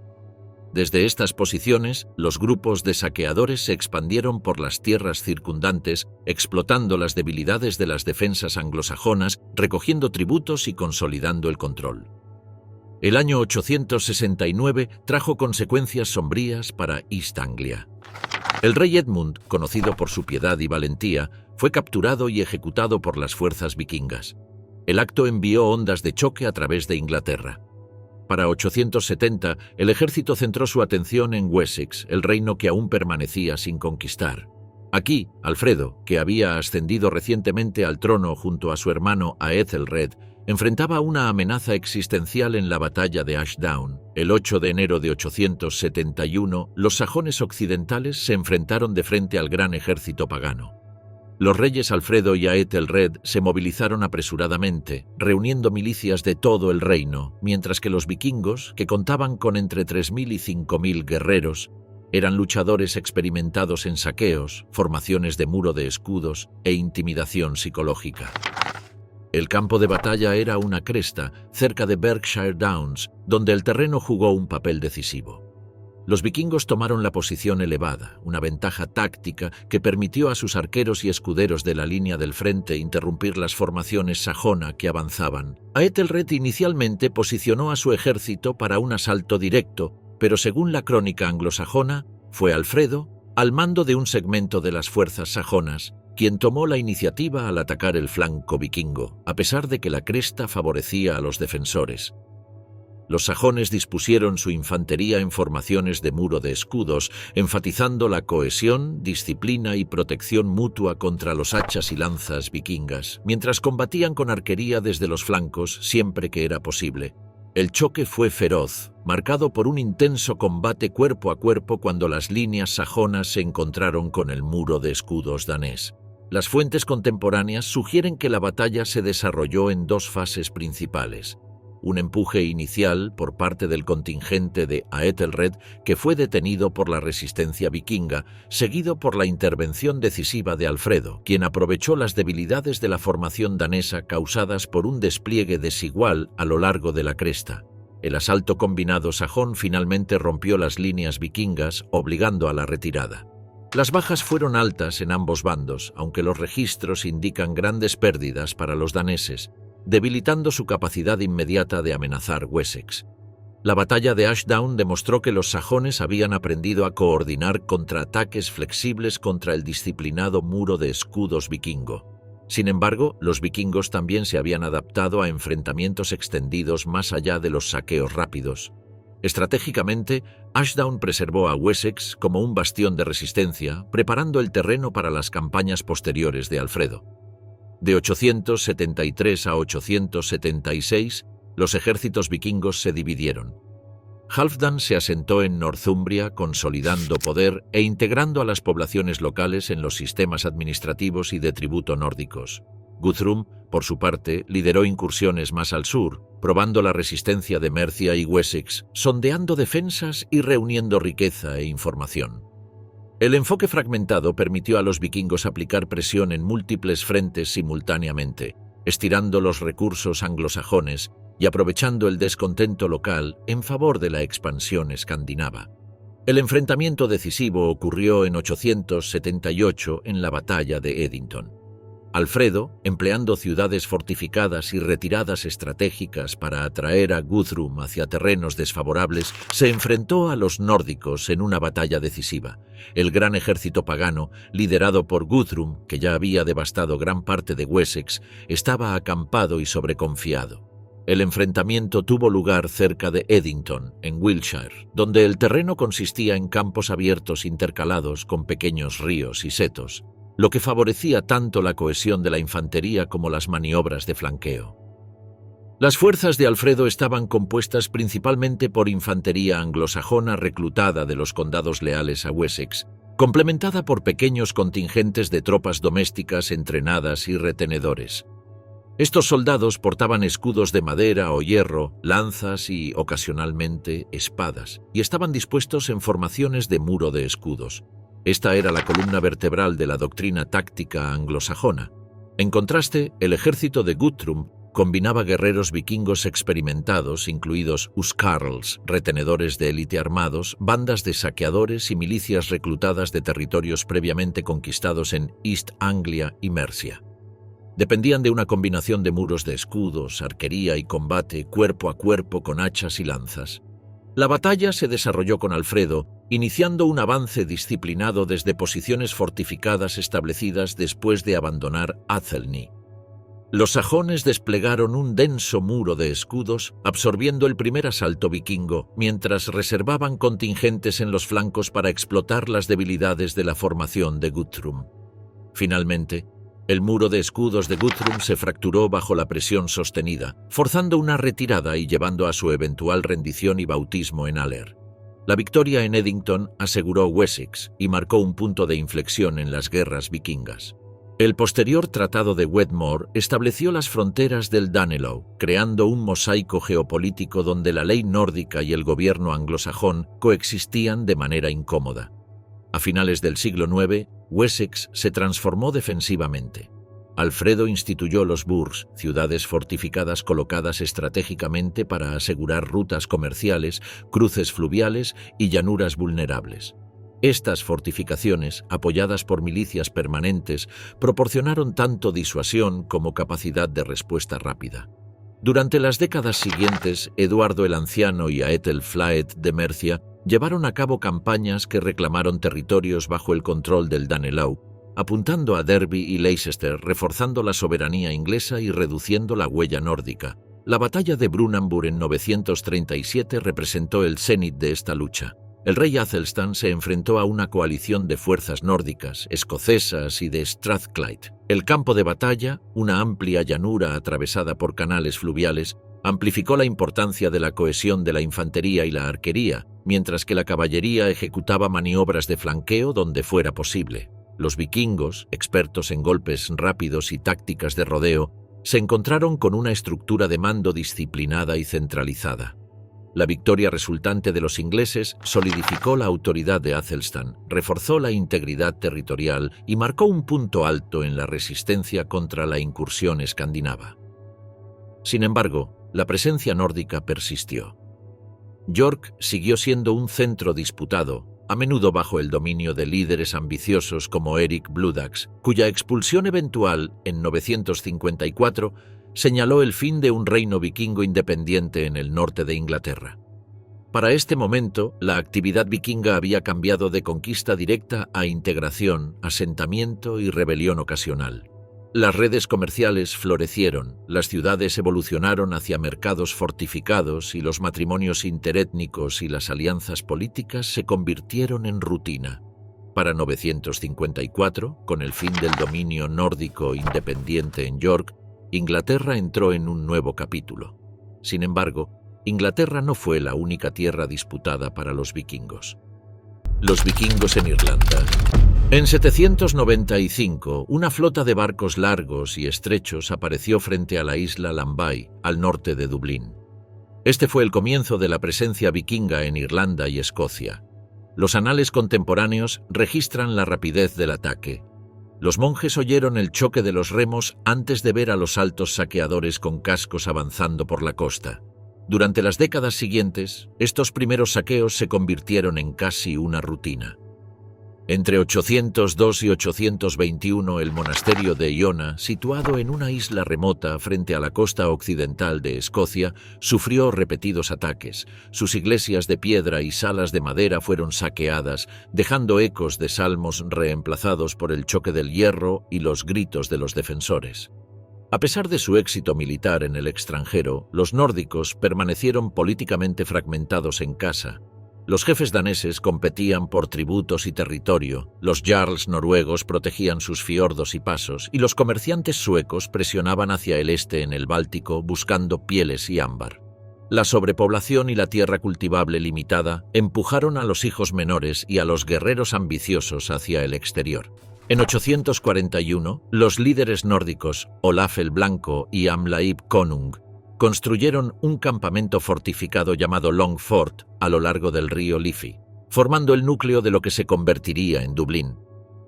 Desde estas posiciones, los grupos de saqueadores se expandieron por las tierras circundantes, explotando las debilidades de las defensas anglosajonas, recogiendo tributos y consolidando el control. El año 869 trajo consecuencias sombrías para East Anglia. El rey Edmund, conocido por su piedad y valentía, fue capturado y ejecutado por las fuerzas vikingas. El acto envió ondas de choque a través de Inglaterra. Para 870, el ejército centró su atención en Wessex, el reino que aún permanecía sin conquistar. Aquí, Alfredo, que había ascendido recientemente al trono junto a su hermano Aethelred, enfrentaba una amenaza existencial en la batalla de Ashdown. El 8 de enero de 871, los sajones occidentales se enfrentaron de frente al gran ejército pagano. Los reyes Alfredo y Aethelred se movilizaron apresuradamente, reuniendo milicias de todo el reino, mientras que los vikingos, que contaban con entre 3.000 y 5.000 guerreros, eran luchadores experimentados en saqueos, formaciones de muro de escudos e intimidación psicológica. El campo de batalla era una cresta, cerca de Berkshire Downs, donde el terreno jugó un papel decisivo. Los vikingos tomaron la posición elevada, una ventaja táctica que permitió a sus arqueros y escuderos de la línea del frente interrumpir las formaciones sajona que avanzaban. Aethelred inicialmente posicionó a su ejército para un asalto directo, pero según la crónica anglosajona, fue Alfredo, al mando de un segmento de las fuerzas sajonas, quien tomó la iniciativa al atacar el flanco vikingo, a pesar de que la cresta favorecía a los defensores. Los sajones dispusieron su infantería en formaciones de muro de escudos, enfatizando la cohesión, disciplina y protección mutua contra los hachas y lanzas vikingas, mientras combatían con arquería desde los flancos siempre que era posible. El choque fue feroz, marcado por un intenso combate cuerpo a cuerpo cuando las líneas sajonas se encontraron con el muro de escudos danés. Las fuentes contemporáneas sugieren que la batalla se desarrolló en dos fases principales. Un empuje inicial por parte del contingente de Aethelred, que fue detenido por la resistencia vikinga, seguido por la intervención decisiva de Alfredo, quien aprovechó las debilidades de la formación danesa causadas por un despliegue desigual a lo largo de la cresta. El asalto combinado sajón finalmente rompió las líneas vikingas, obligando a la retirada. Las bajas fueron altas en ambos bandos, aunque los registros indican grandes pérdidas para los daneses, debilitando su capacidad inmediata de amenazar Wessex. La batalla de Ashdown demostró que los sajones habían aprendido a coordinar contraataques flexibles contra el disciplinado muro de escudos vikingo. Sin embargo, los vikingos también se habían adaptado a enfrentamientos extendidos más allá de los saqueos rápidos. Estratégicamente, Ashdown preservó a Wessex como un bastión de resistencia, preparando el terreno para las campañas posteriores de Alfredo. De 873 a 876, los ejércitos vikingos se dividieron. Halfdan se asentó en Northumbria, consolidando poder e integrando a las poblaciones locales en los sistemas administrativos y de tributo nórdicos. Guthrum, por su parte, lideró incursiones más al sur, probando la resistencia de Mercia y Wessex, sondeando defensas y reuniendo riqueza e información. El enfoque fragmentado permitió a los vikingos aplicar presión en múltiples frentes simultáneamente, estirando los recursos anglosajones y aprovechando el descontento local en favor de la expansión escandinava. El enfrentamiento decisivo ocurrió en 878 en la batalla de Edington. Alfredo, empleando ciudades fortificadas y retiradas estratégicas para atraer a Guthrum hacia terrenos desfavorables, se enfrentó a los nórdicos en una batalla decisiva. El gran ejército pagano, liderado por Guthrum, que ya había devastado gran parte de Wessex, estaba acampado y sobreconfiado. El enfrentamiento tuvo lugar cerca de Edington, en Wiltshire, donde el terreno consistía en campos abiertos intercalados con pequeños ríos y setos, lo que favorecía tanto la cohesión de la infantería como las maniobras de flanqueo. Las fuerzas de Alfredo estaban compuestas principalmente por infantería anglosajona reclutada de los condados leales a Wessex, complementada por pequeños contingentes de tropas domésticas entrenadas y retenedores. Estos soldados portaban escudos de madera o hierro, lanzas y, ocasionalmente, espadas, y estaban dispuestos en formaciones de muro de escudos. Esta era la columna vertebral de la doctrina táctica anglosajona. En contraste, el ejército de Guthrum combinaba guerreros vikingos experimentados, incluidos huscarls, retenedores de élite armados, bandas de saqueadores y milicias reclutadas de territorios previamente conquistados en East Anglia y Mercia. Dependían de una combinación de muros de escudos, arquería y combate cuerpo a cuerpo con hachas y lanzas. La batalla se desarrolló con Alfredo, iniciando un avance disciplinado desde posiciones fortificadas establecidas después de abandonar Athelney. Los sajones desplegaron un denso muro de escudos, absorbiendo el primer asalto vikingo, mientras reservaban contingentes en los flancos para explotar las debilidades de la formación de Guthrum. Finalmente, el muro de escudos de Guthrum se fracturó bajo la presión sostenida, forzando una retirada y llevando a su eventual rendición y bautismo en Aller. La victoria en Edington aseguró Wessex y marcó un punto de inflexión en las guerras vikingas. El posterior Tratado de Wedmore estableció las fronteras del Danelaw, creando un mosaico geopolítico donde la ley nórdica y el gobierno anglosajón coexistían de manera incómoda. A finales del siglo IX, Wessex se transformó defensivamente. Alfredo instituyó los burhs, ciudades fortificadas colocadas estratégicamente para asegurar rutas comerciales, cruces fluviales y llanuras vulnerables. Estas fortificaciones, apoyadas por milicias permanentes, proporcionaron tanto disuasión como capacidad de respuesta rápida. Durante las décadas siguientes, Eduardo el Anciano y Aethelflaed de Mercia llevaron a cabo campañas que reclamaron territorios bajo el control del Danelaw, apuntando a Derby y Leicester, reforzando la soberanía inglesa y reduciendo la huella nórdica. La batalla de Brunanburh en 937 representó el cenit de esta lucha. El rey Athelstan se enfrentó a una coalición de fuerzas nórdicas, escocesas y de Strathclyde. El campo de batalla, una amplia llanura atravesada por canales fluviales, amplificó la importancia de la cohesión de la infantería y la arquería, mientras que la caballería ejecutaba maniobras de flanqueo donde fuera posible. Los vikingos, expertos en golpes rápidos y tácticas de rodeo, se encontraron con una estructura de mando disciplinada y centralizada. La victoria resultante de los ingleses solidificó la autoridad de Athelstan, reforzó la integridad territorial y marcó un punto alto en la resistencia contra la incursión escandinava. Sin embargo, la presencia nórdica persistió. York siguió siendo un centro disputado, a menudo bajo el dominio de líderes ambiciosos como Eric Bloodaxe, cuya expulsión eventual en 954 señaló el fin de un reino vikingo independiente en el norte de Inglaterra. Para este momento, la actividad vikinga había cambiado de conquista directa a integración, asentamiento y rebelión ocasional. Las redes comerciales florecieron, las ciudades evolucionaron hacia mercados fortificados y los matrimonios interétnicos y las alianzas políticas se convirtieron en rutina. Para 954, con el fin del dominio nórdico independiente en York, Inglaterra entró en un nuevo capítulo. Sin embargo, Inglaterra no fue la única tierra disputada para los vikingos. Los vikingos en Irlanda. En 795, una flota de barcos largos y estrechos apareció frente a la isla Lambay, al norte de Dublín. Este fue el comienzo de la presencia vikinga en Irlanda y Escocia. Los anales contemporáneos registran la rapidez del ataque. Los monjes oyeron el choque de los remos antes de ver a los altos saqueadores con cascos avanzando por la costa. Durante las décadas siguientes, estos primeros saqueos se convirtieron en casi una rutina. Entre 802 y 821, el monasterio de Iona, situado en una isla remota frente a la costa occidental de Escocia, sufrió repetidos ataques. Sus iglesias de piedra y salas de madera fueron saqueadas, dejando ecos de salmos reemplazados por el choque del hierro y los gritos de los defensores. A pesar de su éxito militar en el extranjero, los nórdicos permanecieron políticamente fragmentados en casa. Los jefes daneses competían por tributos y territorio, los jarls noruegos protegían sus fiordos y pasos, y los comerciantes suecos presionaban hacia el este en el Báltico buscando pieles y ámbar. La sobrepoblación y la tierra cultivable limitada empujaron a los hijos menores y a los guerreros ambiciosos hacia el exterior. En 841, los líderes nórdicos Olaf el Blanco y Amlaib Konung construyeron un campamento fortificado llamado Longford a lo largo del río Liffey, formando el núcleo de lo que se convertiría en Dublín.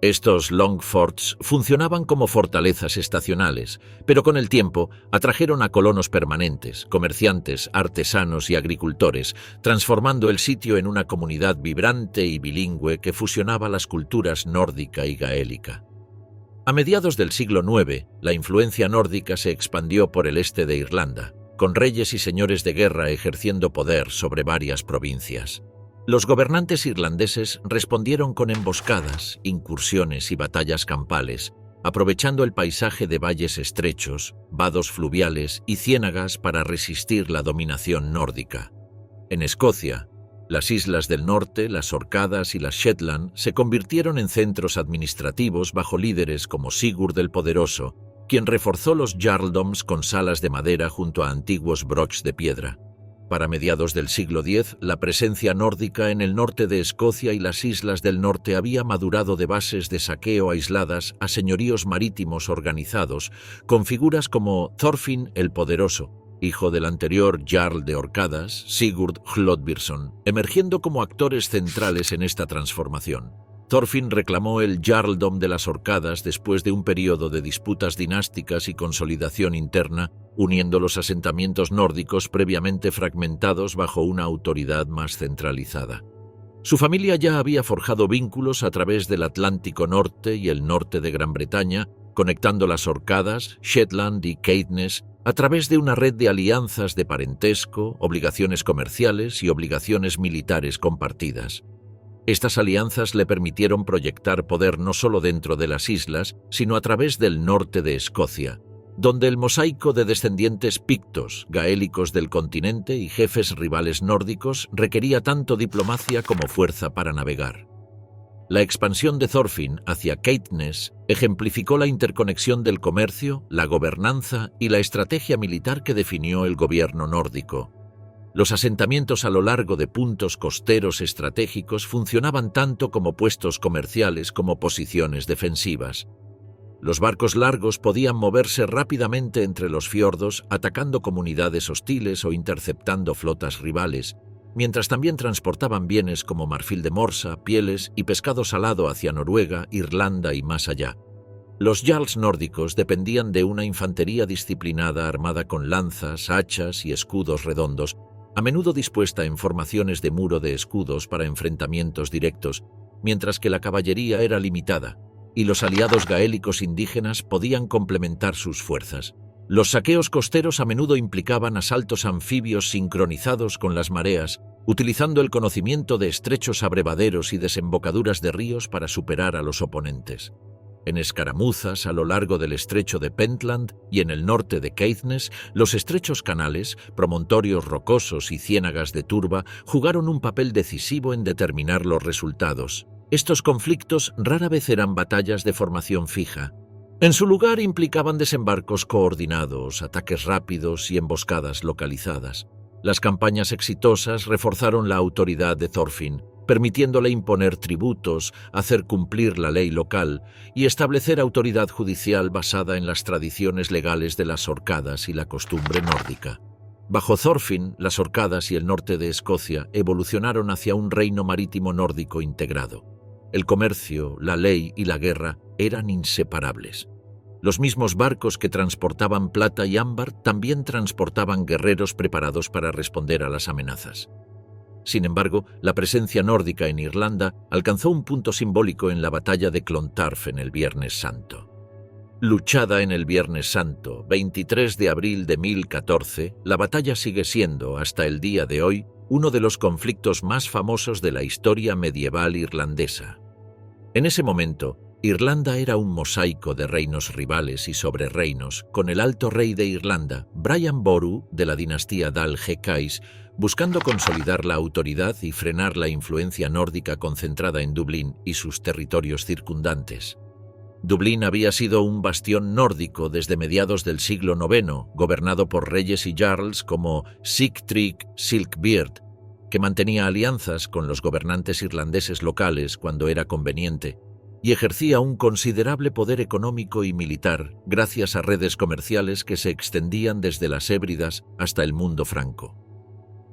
Estos Longfords funcionaban como fortalezas estacionales, pero con el tiempo atrajeron a colonos permanentes, comerciantes, artesanos y agricultores, transformando el sitio en una comunidad vibrante y bilingüe que fusionaba las culturas nórdica y gaélica. A mediados del siglo IX, la influencia nórdica se expandió por el este de Irlanda, con reyes y señores de guerra ejerciendo poder sobre varias provincias. Los gobernantes irlandeses respondieron con emboscadas, incursiones y batallas campales, aprovechando el paisaje de valles estrechos, vados fluviales y ciénagas para resistir la dominación nórdica. En Escocia, las islas del norte, las Orcadas y las Shetland se convirtieron en centros administrativos bajo líderes como Sigurd el Poderoso, quien reforzó los jarldoms con salas de madera junto a antiguos brochs de piedra. Para mediados del siglo X, la presencia nórdica en el norte de Escocia y las islas del norte había madurado de bases de saqueo aisladas a señoríos marítimos organizados, con figuras como Thorfinn el Poderoso, hijo del anterior Jarl de Orcadas, Sigurd Hlodvirsson, emergiendo como actores centrales en esta transformación. Thorfinn reclamó el Jarldom de las Orcadas después de un periodo de disputas dinásticas y consolidación interna, uniendo los asentamientos nórdicos previamente fragmentados bajo una autoridad más centralizada. Su familia ya había forjado vínculos a través del Atlántico Norte y el norte de Gran Bretaña, conectando las Orcadas, Shetland y Caithness a través de una red de alianzas de parentesco, obligaciones comerciales y obligaciones militares compartidas. Estas alianzas le permitieron proyectar poder no solo dentro de las islas, sino a través del norte de Escocia, donde el mosaico de descendientes pictos, gaélicos del continente y jefes rivales nórdicos requería tanto diplomacia como fuerza para navegar. La expansión de Thorfinn hacia Caithness ejemplificó la interconexión del comercio, la gobernanza y la estrategia militar que definió el gobierno nórdico. Los asentamientos a lo largo de puntos costeros estratégicos funcionaban tanto como puestos comerciales como posiciones defensivas. Los barcos largos podían moverse rápidamente entre los fiordos, atacando comunidades hostiles o interceptando flotas rivales, mientras también transportaban bienes como marfil de morsa, pieles y pescado salado hacia Noruega, Irlanda y más allá. Los jarls nórdicos dependían de una infantería disciplinada armada con lanzas, hachas y escudos redondos, a menudo dispuesta en formaciones de muro de escudos para enfrentamientos directos, mientras que la caballería era limitada, y los aliados gaélicos indígenas podían complementar sus fuerzas. Los saqueos costeros a menudo implicaban asaltos anfibios sincronizados con las mareas, utilizando el conocimiento de estrechos abrevaderos y desembocaduras de ríos para superar a los oponentes. En escaramuzas a lo largo del estrecho de Pentland y en el norte de Caithness, los estrechos canales, promontorios rocosos y ciénagas de turba jugaron un papel decisivo en determinar los resultados. Estos conflictos rara vez eran batallas de formación fija. En su lugar implicaban desembarcos coordinados, ataques rápidos y emboscadas localizadas. Las campañas exitosas reforzaron la autoridad de Thorfinn, permitiéndole imponer tributos, hacer cumplir la ley local y establecer autoridad judicial basada en las tradiciones legales de las Orcadas y la costumbre nórdica. Bajo Thorfinn, las Orcadas y el norte de Escocia evolucionaron hacia un reino marítimo nórdico integrado. El comercio, la ley y la guerra eran inseparables. Los mismos barcos que transportaban plata y ámbar también transportaban guerreros preparados para responder a las amenazas. Sin embargo, la presencia nórdica en Irlanda alcanzó un punto simbólico en la batalla de Clontarf en el Viernes Santo. Luchada en el Viernes Santo, 23 de abril de 1014, la batalla sigue siendo, hasta el día de hoy, uno de los conflictos más famosos de la historia medieval irlandesa. En ese momento, Irlanda era un mosaico de reinos rivales y sobrereinos, con el alto rey de Irlanda, Brian Boru, de la dinastía Dál Gcais, buscando consolidar la autoridad y frenar la influencia nórdica concentrada en Dublín y sus territorios circundantes. Dublín había sido un bastión nórdico desde mediados del siglo IX, gobernado por reyes y jarls como Sigtryggr Silkbeard, que mantenía alianzas con los gobernantes irlandeses locales cuando era conveniente, y ejercía un considerable poder económico y militar gracias a redes comerciales que se extendían desde las Hébridas hasta el mundo franco.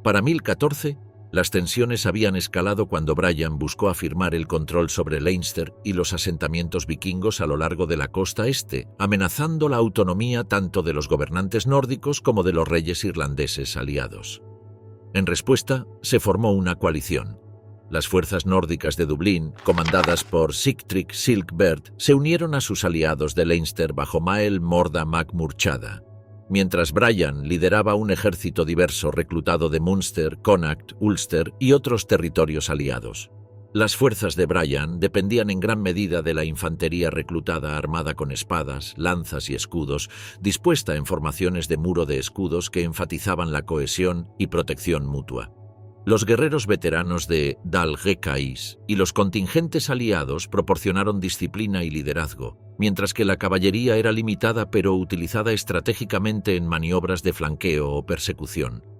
Para 1014, las tensiones habían escalado cuando Brian buscó afirmar el control sobre Leinster y los asentamientos vikingos a lo largo de la costa este, amenazando la autonomía tanto de los gobernantes nórdicos como de los reyes irlandeses aliados. En respuesta, se formó una coalición. Las fuerzas nórdicas de Dublín, comandadas por Sigtryggr Silkbeard, se unieron a sus aliados de Leinster bajo Mael Morda Mac Murchada, mientras Brian lideraba un ejército diverso reclutado de Munster, Connacht, Ulster y otros territorios aliados. Las fuerzas de Brian dependían en gran medida de la infantería reclutada armada con espadas, lanzas y escudos, dispuesta en formaciones de muro de escudos que enfatizaban la cohesión y protección mutua. Los guerreros veteranos de Dal Gekais y los contingentes aliados proporcionaron disciplina y liderazgo, mientras que la caballería era limitada pero utilizada estratégicamente en maniobras de flanqueo o persecución.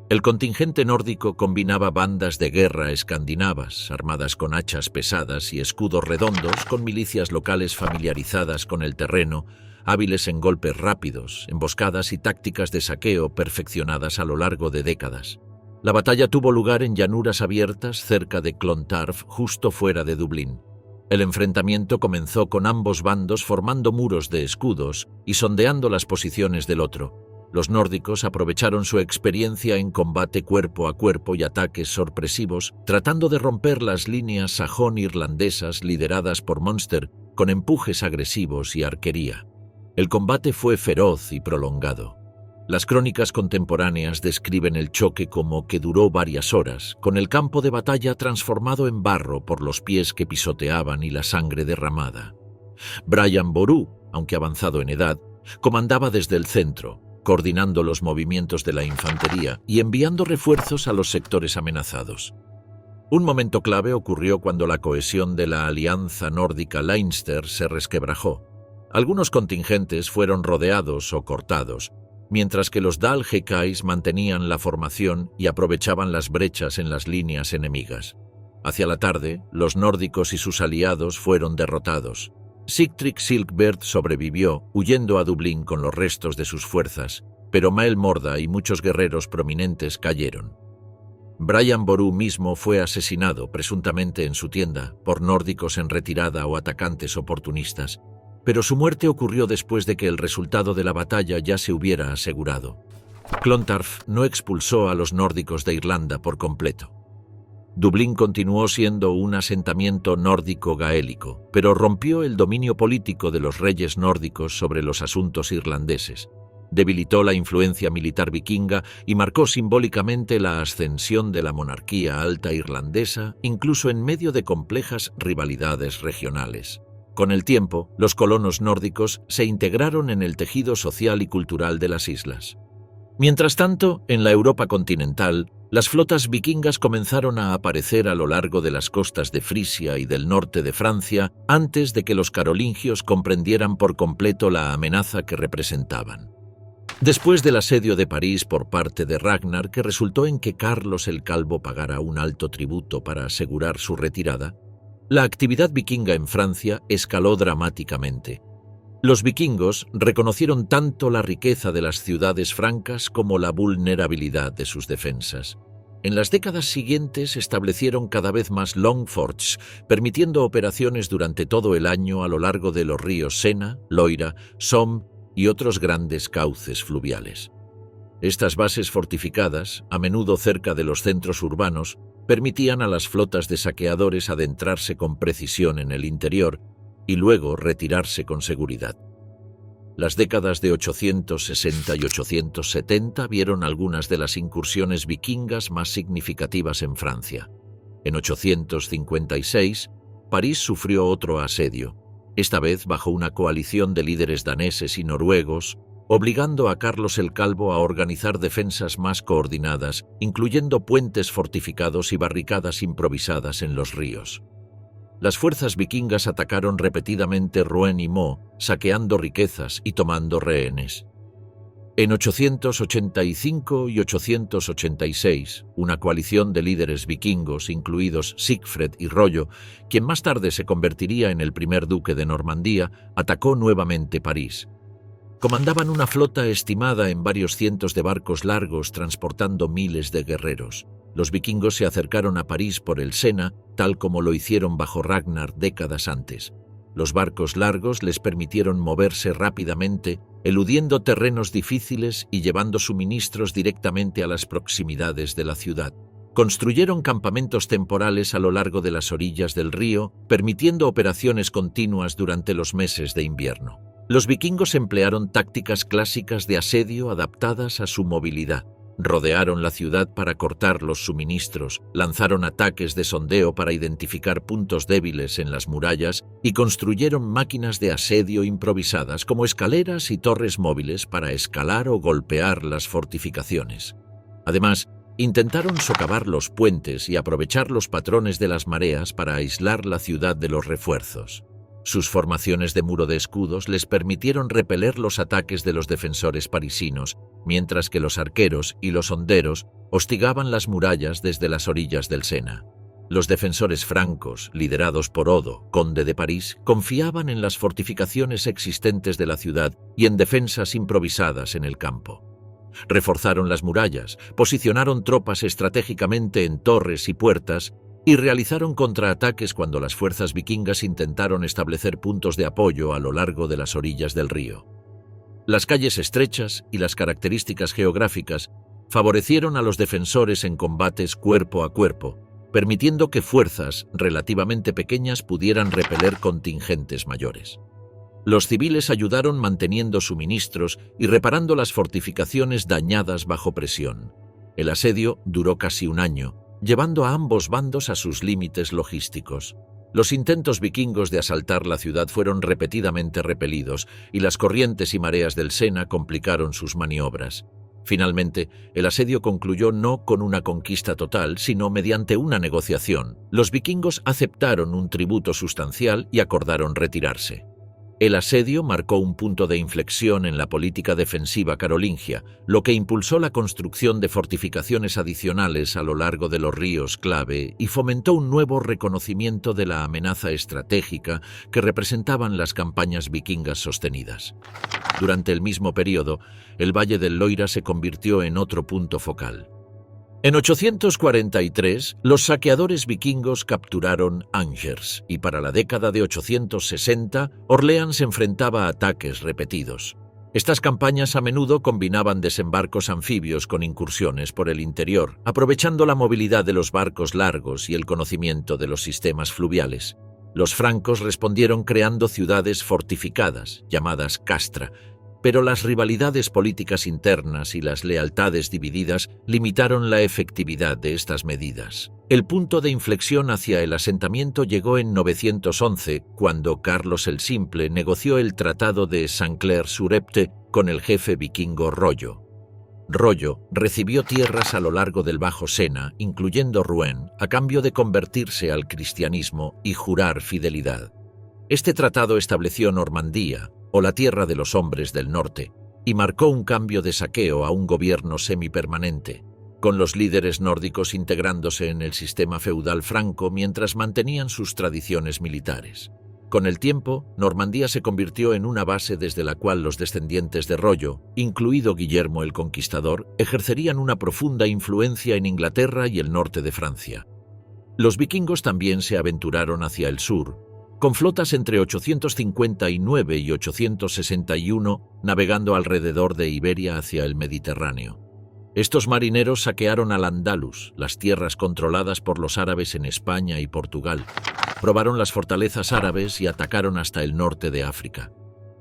El contingente nórdico combinaba bandas de guerra escandinavas, armadas con hachas pesadas y escudos redondos, con milicias locales familiarizadas con el terreno, hábiles en golpes rápidos, emboscadas y tácticas de saqueo perfeccionadas a lo largo de décadas. La batalla tuvo lugar en llanuras abiertas cerca de Clontarf, justo fuera de Dublín. El enfrentamiento comenzó con ambos bandos formando muros de escudos y sondeando las posiciones del otro. Los nórdicos aprovecharon su experiencia en combate cuerpo a cuerpo y ataques sorpresivos, tratando de romper las líneas sajón-irlandesas lideradas por Munster con empujes agresivos y arquería. El combate fue feroz y prolongado. Las crónicas contemporáneas describen el choque como que duró varias horas, con el campo de batalla transformado en barro por los pies que pisoteaban y la sangre derramada. Brian Boru, aunque avanzado en edad, comandaba desde el centro, coordinando los movimientos de la infantería y enviando refuerzos a los sectores amenazados. Un momento clave ocurrió cuando la cohesión de la alianza nórdica Leinster se resquebrajó. Algunos contingentes fueron rodeados o cortados, mientras que los Dal Gekais mantenían la formación y aprovechaban las brechas en las líneas enemigas. Hacia la tarde, los nórdicos y sus aliados fueron derrotados. Sigtrygg Silkbeard sobrevivió, huyendo a Dublín con los restos de sus fuerzas, pero Mael Morda y muchos guerreros prominentes cayeron. Brian Boru mismo fue asesinado, presuntamente en su tienda, por nórdicos en retirada o atacantes oportunistas, pero su muerte ocurrió después de que el resultado de la batalla ya se hubiera asegurado. Clontarf no expulsó a los nórdicos de Irlanda por completo. Dublín continuó siendo un asentamiento nórdico-gaélico, pero rompió el dominio político de los reyes nórdicos sobre los asuntos irlandeses, debilitó la influencia militar vikinga y marcó simbólicamente la ascensión de la monarquía alta irlandesa, incluso en medio de complejas rivalidades regionales. Con el tiempo, los colonos nórdicos se integraron en el tejido social y cultural de las islas. Mientras tanto, en la Europa continental, las flotas vikingas comenzaron a aparecer a lo largo de las costas de Frisia y del norte de Francia antes de que los carolingios comprendieran por completo la amenaza que representaban. Después del asedio de París por parte de Ragnar, que resultó en que Carlos el Calvo pagara un alto tributo para asegurar su retirada, la actividad vikinga en Francia escaló dramáticamente. Los vikingos reconocieron tanto la riqueza de las ciudades francas como la vulnerabilidad de sus defensas. En las décadas siguientes establecieron cada vez más longforts, permitiendo operaciones durante todo el año a lo largo de los ríos Sena, Loira, Somme y otros grandes cauces fluviales. Estas bases fortificadas, a menudo cerca de los centros urbanos, permitían a las flotas de saqueadores adentrarse con precisión en el interior y luego retirarse con seguridad. Las décadas de 860 y 870 vieron algunas de las incursiones vikingas más significativas en Francia. En 856, París sufrió otro asedio, esta vez bajo una coalición de líderes daneses y noruegos, obligando a Carlos el Calvo a organizar defensas más coordinadas, incluyendo puentes fortificados y barricadas improvisadas en los ríos. Las fuerzas vikingas atacaron repetidamente Rouen y Meaux, saqueando riquezas y tomando rehenes. En 885 y 886, una coalición de líderes vikingos, incluidos Sigfred y Rollo, quien más tarde se convertiría en el primer duque de Normandía, atacó nuevamente París. Comandaban una flota estimada en varios cientos de barcos largos transportando miles de guerreros. Los vikingos se acercaron a París por el Sena, tal como lo hicieron bajo Ragnar décadas antes. Los barcos largos les permitieron moverse rápidamente, eludiendo terrenos difíciles y llevando suministros directamente a las proximidades de la ciudad. Construyeron campamentos temporales a lo largo de las orillas del río, permitiendo operaciones continuas durante los meses de invierno. Los vikingos emplearon tácticas clásicas de asedio adaptadas a su movilidad. Rodearon la ciudad para cortar los suministros, lanzaron ataques de sondeo para identificar puntos débiles en las murallas y construyeron máquinas de asedio improvisadas como escaleras y torres móviles para escalar o golpear las fortificaciones. Además, intentaron socavar los puentes y aprovechar los patrones de las mareas para aislar la ciudad de los refuerzos. Sus formaciones de muro de escudos les permitieron repeler los ataques de los defensores parisinos, mientras que los arqueros y los honderos hostigaban las murallas desde las orillas del Sena. Los defensores francos, liderados por Odo, conde de París, confiaban en las fortificaciones existentes de la ciudad y en defensas improvisadas en el campo. Reforzaron las murallas, posicionaron tropas estratégicamente en torres y puertas y realizaron contraataques cuando las fuerzas vikingas intentaron establecer puntos de apoyo a lo largo de las orillas del río. Las calles estrechas y las características geográficas favorecieron a los defensores en combates cuerpo a cuerpo, permitiendo que fuerzas relativamente pequeñas pudieran repeler contingentes mayores. Los civiles ayudaron manteniendo suministros y reparando las fortificaciones dañadas bajo presión. El asedio duró casi un año, llevando a ambos bandos a sus límites logísticos. Los intentos vikingos de asaltar la ciudad fueron repetidamente repelidos y las corrientes y mareas del Sena complicaron sus maniobras. Finalmente, el asedio concluyó no con una conquista total, sino mediante una negociación. Los vikingos aceptaron un tributo sustancial y acordaron retirarse. El asedio marcó un punto de inflexión en la política defensiva carolingia, lo que impulsó la construcción de fortificaciones adicionales a lo largo de los ríos clave y fomentó un nuevo reconocimiento de la amenaza estratégica que representaban las campañas vikingas sostenidas. Durante el mismo periodo, el Valle del Loira se convirtió en otro punto focal. En 843, los saqueadores vikingos capturaron Angers y para la década de 860, Orleans enfrentaba a ataques repetidos. Estas campañas a menudo combinaban desembarcos anfibios con incursiones por el interior, aprovechando la movilidad de los barcos largos y el conocimiento de los sistemas fluviales. Los francos respondieron creando ciudades fortificadas, llamadas castra, pero las rivalidades políticas internas y las lealtades divididas limitaron la efectividad de estas medidas. El punto de inflexión hacia el asentamiento llegó en 911, cuando Carlos el Simple negoció el Tratado de Saint-Clair-sur-Epte con el jefe vikingo Rollo. Rollo recibió tierras a lo largo del Bajo Sena, incluyendo Rouen, a cambio de convertirse al cristianismo y jurar fidelidad. Este tratado estableció Normandía, o la tierra de los hombres del norte, y marcó un cambio de saqueo a un gobierno semipermanente, con los líderes nórdicos integrándose en el sistema feudal franco mientras mantenían sus tradiciones militares. Con el tiempo, Normandía se convirtió en una base desde la cual los descendientes de Rollo, incluido Guillermo el Conquistador, ejercerían una profunda influencia en Inglaterra y el norte de Francia. Los vikingos también se aventuraron hacia el sur, con flotas entre 859 y 861 navegando alrededor de Iberia hacia el Mediterráneo. Estos marineros saquearon Al-Ándalus, las tierras controladas por los árabes en España y Portugal, probaron las fortalezas árabes y atacaron hasta el norte de África.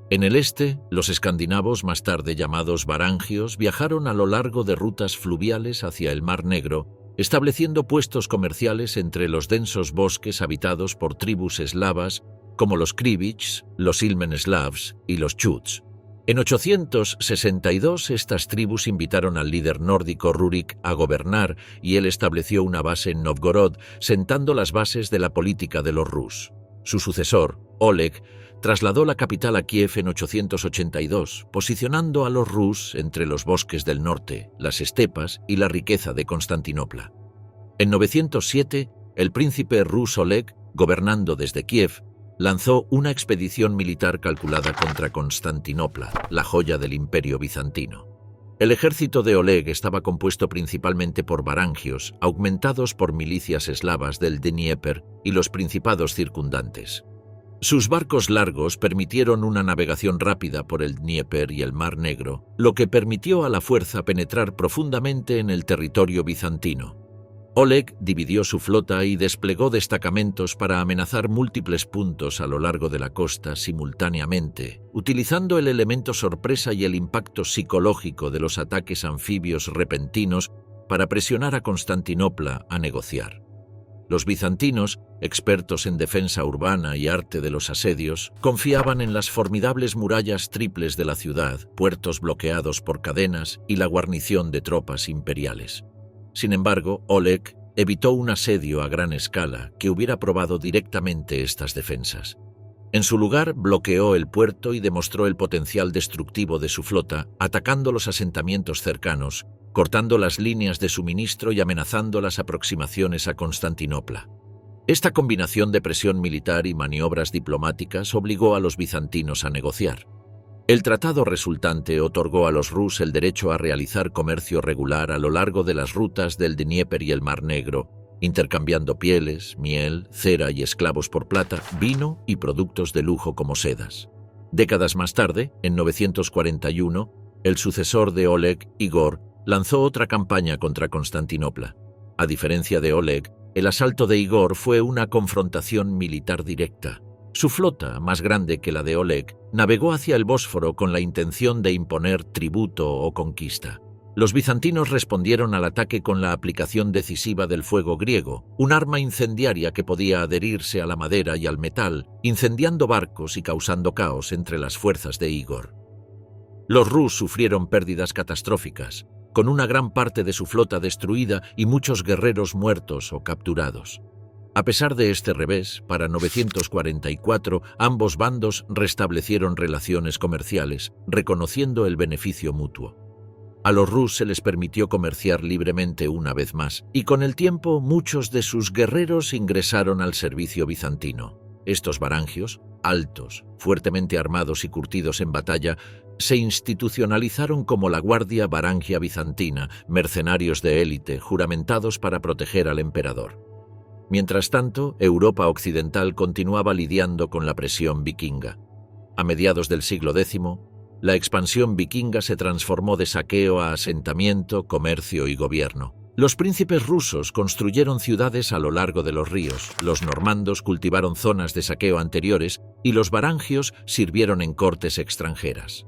En el este, los escandinavos, más tarde llamados varangios, viajaron a lo largo de rutas fluviales hacia el Mar Negro, estableciendo puestos comerciales entre los densos bosques habitados por tribus eslavas como los Krivichs, los Ilmen-Slavs y los Chuts. En 862 estas tribus invitaron al líder nórdico Rurik a gobernar y él estableció una base en Novgorod, sentando las bases de la política de los Rus. Su sucesor, Oleg, trasladó la capital a Kiev en 882, posicionando a los Rus entre los bosques del norte, las estepas y la riqueza de Constantinopla. En 907, el príncipe rus Oleg, gobernando desde Kiev, lanzó una expedición militar calculada contra Constantinopla, la joya del Imperio bizantino. El ejército de Oleg estaba compuesto principalmente por varangios, aumentados por milicias eslavas del Dnieper y los principados circundantes. Sus barcos largos permitieron una navegación rápida por el Dnieper y el Mar Negro, lo que permitió a la fuerza penetrar profundamente en el territorio bizantino. Oleg dividió su flota y desplegó destacamentos para amenazar múltiples puntos a lo largo de la costa simultáneamente, utilizando el elemento sorpresa y el impacto psicológico de los ataques anfibios repentinos para presionar a Constantinopla a negociar. Los bizantinos, expertos en defensa urbana y arte de los asedios, confiaban en las formidables murallas triples de la ciudad, puertos bloqueados por cadenas y la guarnición de tropas imperiales. Sin embargo, Oleg evitó un asedio a gran escala que hubiera probado directamente estas defensas. En su lugar, bloqueó el puerto y demostró el potencial destructivo de su flota, atacando los asentamientos cercanos, cortando las líneas de suministro y amenazando las aproximaciones a Constantinopla. Esta combinación de presión militar y maniobras diplomáticas obligó a los bizantinos a negociar. El tratado resultante otorgó a los rus el derecho a realizar comercio regular a lo largo de las rutas del Dnieper y el Mar Negro, intercambiando pieles, miel, cera y esclavos por plata, vino y productos de lujo como sedas. Décadas más tarde, en 941, el sucesor de Oleg, Igor, lanzó otra campaña contra Constantinopla. A diferencia de Oleg, el asalto de Igor fue una confrontación militar directa. Su flota, más grande que la de Oleg, navegó hacia el Bósforo con la intención de imponer tributo o conquista. Los bizantinos respondieron al ataque con la aplicación decisiva del fuego griego, un arma incendiaria que podía adherirse a la madera y al metal, incendiando barcos y causando caos entre las fuerzas de Igor. Los rus sufrieron pérdidas catastróficas, con una gran parte de su flota destruida y muchos guerreros muertos o capturados. A pesar de este revés, para 944 ambos bandos restablecieron relaciones comerciales, reconociendo el beneficio mutuo. A los rus se les permitió comerciar libremente una vez más, y con el tiempo muchos de sus guerreros ingresaron al servicio bizantino. Estos varangios, altos, fuertemente armados y curtidos en batalla, se institucionalizaron como la Guardia Varangia Bizantina, mercenarios de élite juramentados para proteger al emperador. Mientras tanto, Europa occidental continuaba lidiando con la presión vikinga. A mediados del siglo X, la expansión vikinga se transformó de saqueo a asentamiento, comercio y gobierno. Los príncipes rusos construyeron ciudades a lo largo de los ríos, los normandos cultivaron zonas de saqueo anteriores y los varangios sirvieron en cortes extranjeras.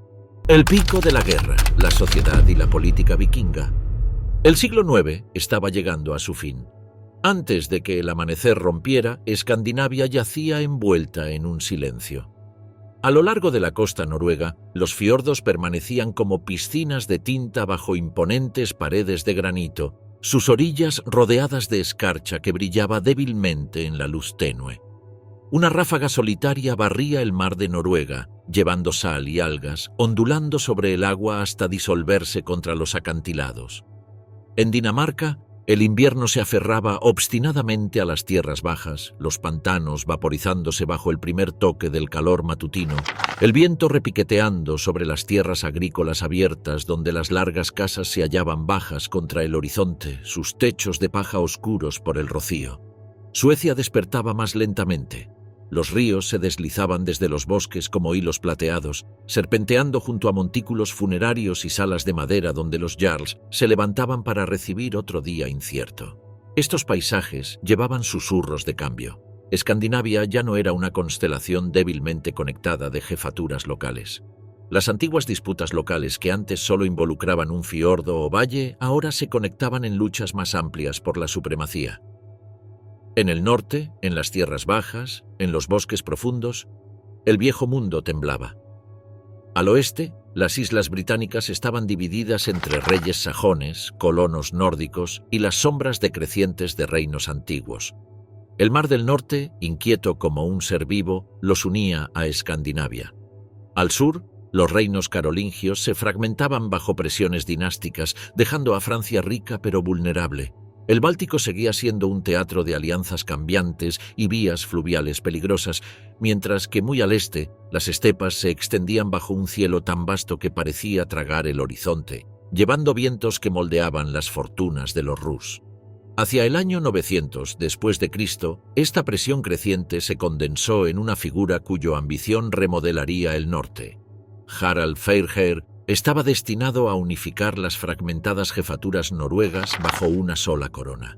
El pico de la guerra, la sociedad y la política vikinga. El siglo IX estaba llegando a su fin. Antes de que el amanecer rompiera, Escandinavia yacía envuelta en un silencio. A lo largo de la costa noruega, los fiordos permanecían como piscinas de tinta bajo imponentes paredes de granito, sus orillas rodeadas de escarcha que brillaba débilmente en la luz tenue. Una ráfaga solitaria barría el mar de Noruega, llevando sal y algas, ondulando sobre el agua hasta disolverse contra los acantilados. En Dinamarca, el invierno se aferraba obstinadamente a las tierras bajas, los pantanos vaporizándose bajo el primer toque del calor matutino, el viento repiqueteando sobre las tierras agrícolas abiertas donde las largas casas se hallaban bajas contra el horizonte, sus techos de paja oscuros por el rocío. Suecia despertaba más lentamente. Los ríos se deslizaban desde los bosques como hilos plateados, serpenteando junto a montículos funerarios y salas de madera donde los jarls se levantaban para recibir otro día incierto. Estos paisajes llevaban susurros de cambio. Escandinavia ya no era una constelación débilmente conectada de jefaturas locales. Las antiguas disputas locales que antes solo involucraban un fiordo o valle, ahora se conectaban en luchas más amplias por la supremacía. En el norte, en las tierras bajas, en los bosques profundos, el viejo mundo temblaba. Al oeste, las islas británicas estaban divididas entre reyes sajones, colonos nórdicos y las sombras decrecientes de reinos antiguos. El mar del norte, inquieto como un ser vivo, los unía a Escandinavia. Al sur, los reinos carolingios se fragmentaban bajo presiones dinásticas, dejando a Francia rica pero vulnerable. El Báltico seguía siendo un teatro de alianzas cambiantes y vías fluviales peligrosas, mientras que muy al este, las estepas se extendían bajo un cielo tan vasto que parecía tragar el horizonte, llevando vientos que moldeaban las fortunas de los rus. Hacia el año 900 después de Cristo, esta presión creciente se condensó en una figura cuya ambición remodelaría el norte. Harald Fairhair estaba destinado a unificar las fragmentadas jefaturas noruegas bajo una sola corona.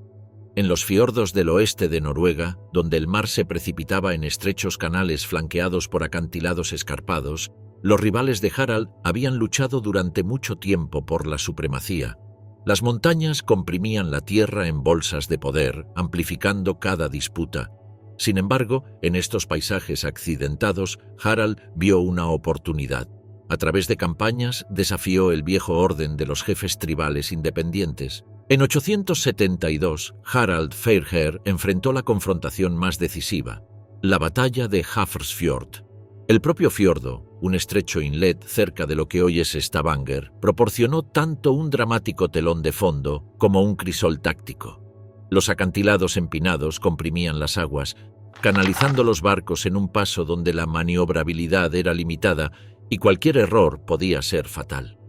En los fiordos del oeste de Noruega, donde el mar se precipitaba en estrechos canales flanqueados por acantilados escarpados, los rivales de Harald habían luchado durante mucho tiempo por la supremacía. Las montañas comprimían la tierra en bolsas de poder, amplificando cada disputa. Sin embargo, en estos paisajes accidentados, Harald vio una oportunidad. A través de campañas, desafió el viejo orden de los jefes tribales independientes. En 872, Harald Fairhair enfrentó la confrontación más decisiva, la batalla de Hafrsfjord. El propio fiordo, un estrecho inlet cerca de lo que hoy es Stavanger, proporcionó tanto un dramático telón de fondo como un crisol táctico. Los acantilados empinados comprimían las aguas, canalizando los barcos en un paso donde la maniobrabilidad era limitada y cualquier error podía ser fatal.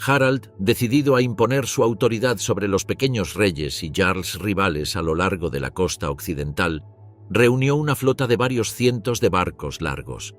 Harald, decidido a imponer su autoridad sobre los pequeños reyes y jarls rivales a lo largo de la costa occidental, reunió una flota de varios cientos de barcos largos.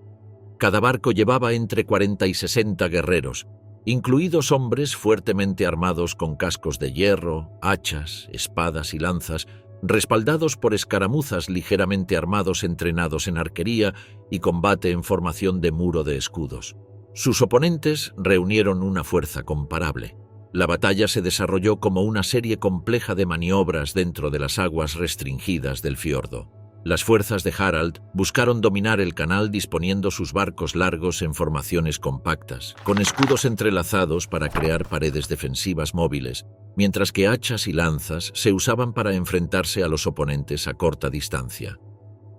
Cada barco llevaba entre 40 y 60 guerreros, incluidos hombres fuertemente armados con cascos de hierro, hachas, espadas y lanzas, respaldados por escaramuzas ligeramente armados entrenados en arquería y combate en formación de muro de escudos. Sus oponentes reunieron una fuerza comparable. La batalla se desarrolló como una serie compleja de maniobras dentro de las aguas restringidas del fiordo. Las fuerzas de Harald buscaron dominar el canal disponiendo sus barcos largos en formaciones compactas, con escudos entrelazados para crear paredes defensivas móviles, mientras que hachas y lanzas se usaban para enfrentarse a los oponentes a corta distancia.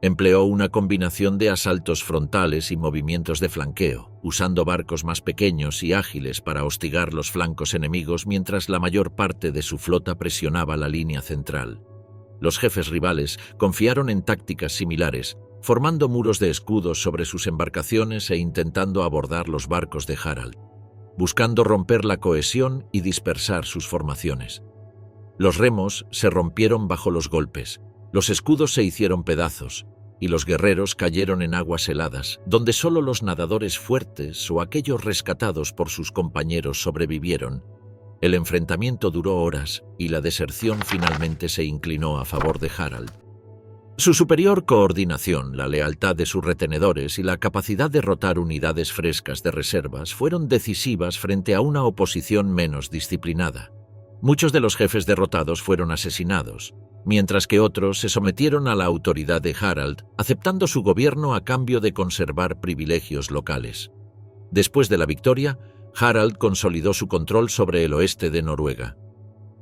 Empleó una combinación de asaltos frontales y movimientos de flanqueo, usando barcos más pequeños y ágiles para hostigar los flancos enemigos mientras la mayor parte de su flota presionaba la línea central. Los jefes rivales confiaron en tácticas similares, formando muros de escudos sobre sus embarcaciones e intentando abordar los barcos de Harald, buscando romper la cohesión y dispersar sus formaciones. Los remos se rompieron bajo los golpes, los escudos se hicieron pedazos, y los guerreros cayeron en aguas heladas, donde solo los nadadores fuertes o aquellos rescatados por sus compañeros sobrevivieron. El enfrentamiento duró horas y la deserción finalmente se inclinó a favor de Harald. Su superior coordinación, la lealtad de sus retenedores y la capacidad de rotar unidades frescas de reservas fueron decisivas frente a una oposición menos disciplinada. Muchos de los jefes derrotados fueron asesinados, mientras que otros se sometieron a la autoridad de Harald, aceptando su gobierno a cambio de conservar privilegios locales. Después de la victoria, Harald consolidó su control sobre el oeste de Noruega.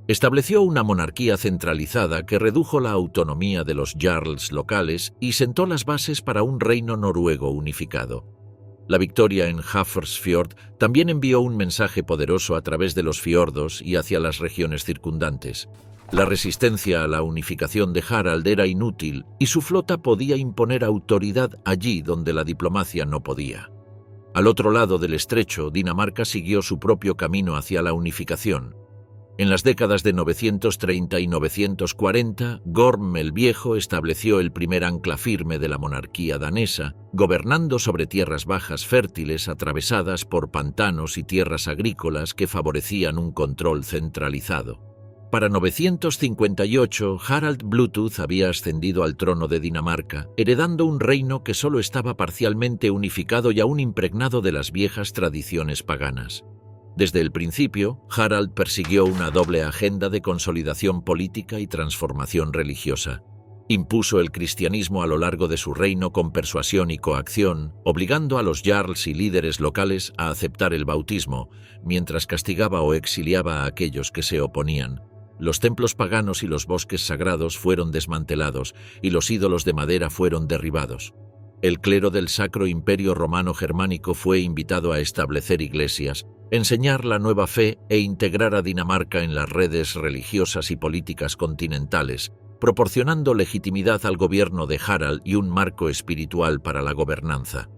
Estableció una monarquía centralizada que redujo la autonomía de los jarls locales y sentó las bases para un reino noruego unificado. La victoria en Hafrsfjord también envió un mensaje poderoso a través de los fiordos y hacia las regiones circundantes. La resistencia a la unificación de Harald era inútil y su flota podía imponer autoridad allí donde la diplomacia no podía. Al otro lado del estrecho, Dinamarca siguió su propio camino hacia la unificación. En las décadas de 930 y 940, Gorm el Viejo estableció el primer ancla firme de la monarquía danesa, gobernando sobre tierras bajas fértiles atravesadas por pantanos y tierras agrícolas que favorecían un control centralizado. Para 958, Harald Bluetooth había ascendido al trono de Dinamarca, heredando un reino que solo estaba parcialmente unificado y aún impregnado de las viejas tradiciones paganas. Desde el principio, Harald persiguió una doble agenda de consolidación política y transformación religiosa. Impuso el cristianismo a lo largo de su reino con persuasión y coacción, obligando a los jarls y líderes locales a aceptar el bautismo, mientras castigaba o exiliaba a aquellos que se oponían. Los templos paganos y los bosques sagrados fueron desmantelados y los ídolos de madera fueron derribados. El clero del Sacro Imperio Romano Germánico fue invitado a establecer iglesias, enseñar la nueva fe e integrar a Dinamarca en las redes religiosas y políticas continentales, proporcionando legitimidad al gobierno de Harald y un marco espiritual para la gobernanza.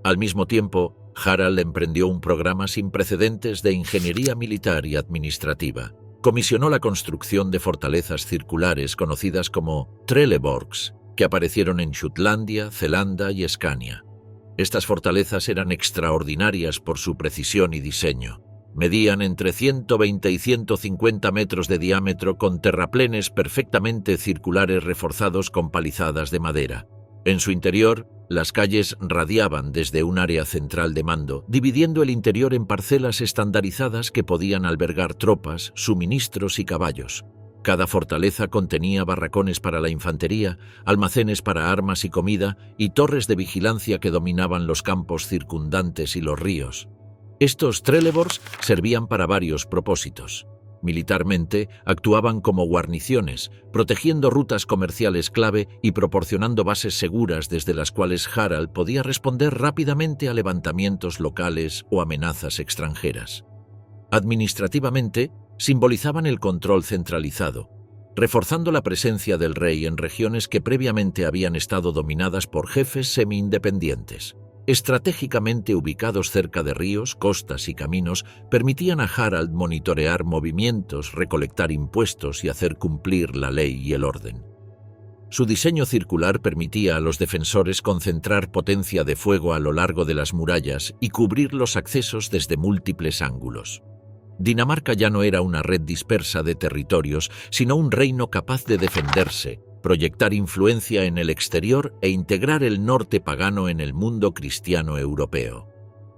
Al mismo tiempo, Harald emprendió un programa sin precedentes de ingeniería militar y administrativa. Comisionó la construcción de fortalezas circulares conocidas como Trelleborgs, que aparecieron en Jutlandia, Zelanda y Escania. Estas fortalezas eran extraordinarias por su precisión y diseño. Medían entre 120 y 150 metros de diámetro con terraplenes perfectamente circulares reforzados con palizadas de madera. En su interior, las calles radiaban desde un área central de mando, dividiendo el interior en parcelas estandarizadas que podían albergar tropas, suministros y caballos. Cada fortaleza contenía barracones para la infantería, almacenes para armas y comida y torres de vigilancia que dominaban los campos circundantes y los ríos. Estos trelleborgs servían para varios propósitos. Militarmente, actuaban como guarniciones, protegiendo rutas comerciales clave y proporcionando bases seguras desde las cuales Harald podía responder rápidamente a levantamientos locales o amenazas extranjeras. Administrativamente, simbolizaban el control centralizado, reforzando la presencia del rey en regiones que previamente habían estado dominadas por jefes semi-independientes. Estratégicamente ubicados cerca de ríos, costas y caminos, permitían a Harald monitorear movimientos, recolectar impuestos y hacer cumplir la ley y el orden. Su diseño circular permitía a los defensores concentrar potencia de fuego a lo largo de las murallas y cubrir los accesos desde múltiples ángulos. Dinamarca ya no era una red dispersa de territorios, sino un reino capaz de defenderse, proyectar influencia en el exterior e integrar el norte pagano en el mundo cristiano europeo.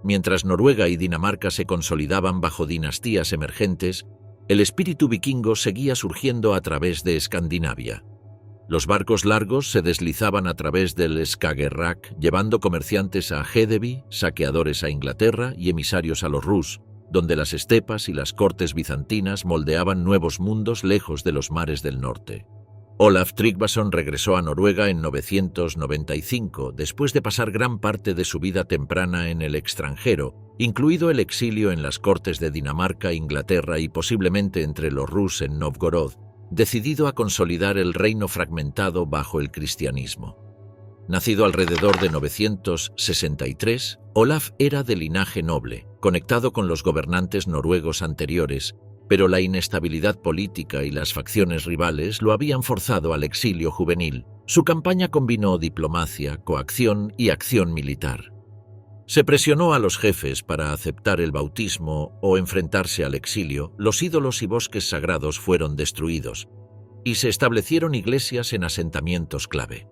Mientras Noruega y Dinamarca se consolidaban bajo dinastías emergentes, el espíritu vikingo seguía surgiendo a través de Escandinavia. Los barcos largos se deslizaban a través del Skagerrak, llevando comerciantes a Hedeby, saqueadores a Inglaterra y emisarios a los Rus, donde las estepas y las cortes bizantinas moldeaban nuevos mundos lejos de los mares del norte. Olaf Tryggvason regresó a Noruega en 995, después de pasar gran parte de su vida temprana en el extranjero, incluido el exilio en las cortes de Dinamarca, Inglaterra y posiblemente entre los Rus en Novgorod, decidido a consolidar el reino fragmentado bajo el cristianismo. Nacido alrededor de 963, Olaf era de linaje noble, conectado con los gobernantes noruegos anteriores, pero la inestabilidad política y las facciones rivales lo habían forzado al exilio juvenil. Su campaña combinó diplomacia, coacción y acción militar. Se presionó a los jefes para aceptar el bautismo o enfrentarse al exilio, los ídolos y bosques sagrados fueron destruidos, y se establecieron iglesias en asentamientos clave.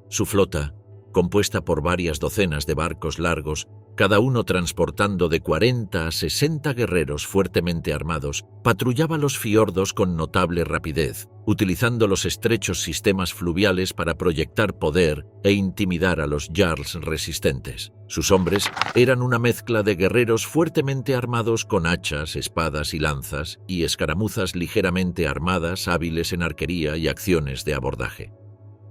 Su flota, compuesta por varias docenas de barcos largos, cada uno transportando de 40 a 60 guerreros fuertemente armados, patrullaba los fiordos con notable rapidez, utilizando los estrechos sistemas fluviales para proyectar poder e intimidar a los jarls resistentes. Sus hombres eran una mezcla de guerreros fuertemente armados con hachas, espadas y lanzas, y escaramuzas ligeramente armadas, hábiles en arquería y acciones de abordaje.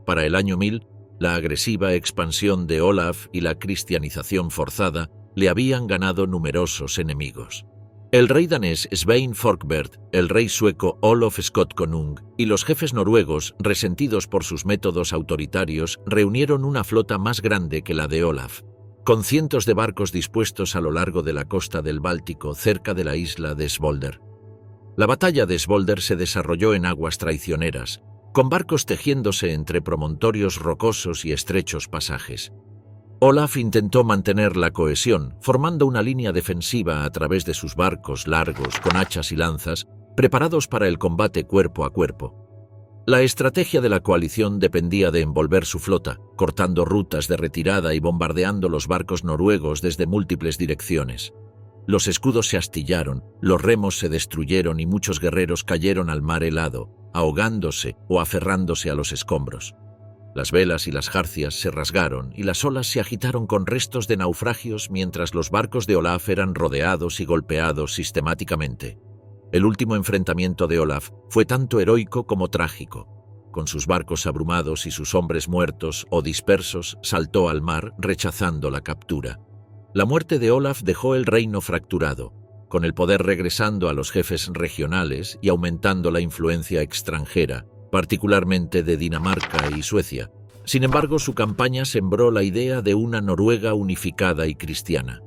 Para el año 1000, la agresiva expansión de Olaf y la cristianización forzada le habían ganado numerosos enemigos. El rey danés Svein Forkbeard, el rey sueco Olof Skotkonung y los jefes noruegos, resentidos por sus métodos autoritarios, reunieron una flota más grande que la de Olaf, con cientos de barcos dispuestos a lo largo de la costa del Báltico cerca de la isla de Svolder. La batalla de Svolder se desarrolló en aguas traicioneras, con barcos tejiéndose entre promontorios rocosos y estrechos pasajes. Olaf intentó mantener la cohesión, formando una línea defensiva a través de sus barcos largos con hachas y lanzas, preparados para el combate cuerpo a cuerpo. La estrategia de la coalición dependía de envolver su flota, cortando rutas de retirada y bombardeando los barcos noruegos desde múltiples direcciones. Los escudos se astillaron, los remos se destruyeron y muchos guerreros cayeron al mar helado, ahogándose o aferrándose a los escombros. Las velas y las jarcias se rasgaron y las olas se agitaron con restos de naufragios mientras los barcos de Olaf eran rodeados y golpeados sistemáticamente. El último enfrentamiento de Olaf fue tanto heroico como trágico. Con sus barcos abrumados y sus hombres muertos o dispersos, saltó al mar rechazando la captura. La muerte de Olaf dejó el reino fracturado, con el poder regresando a los jefes regionales y aumentando la influencia extranjera, particularmente de Dinamarca y Suecia. Sin embargo, su campaña sembró la idea de una Noruega unificada y cristiana.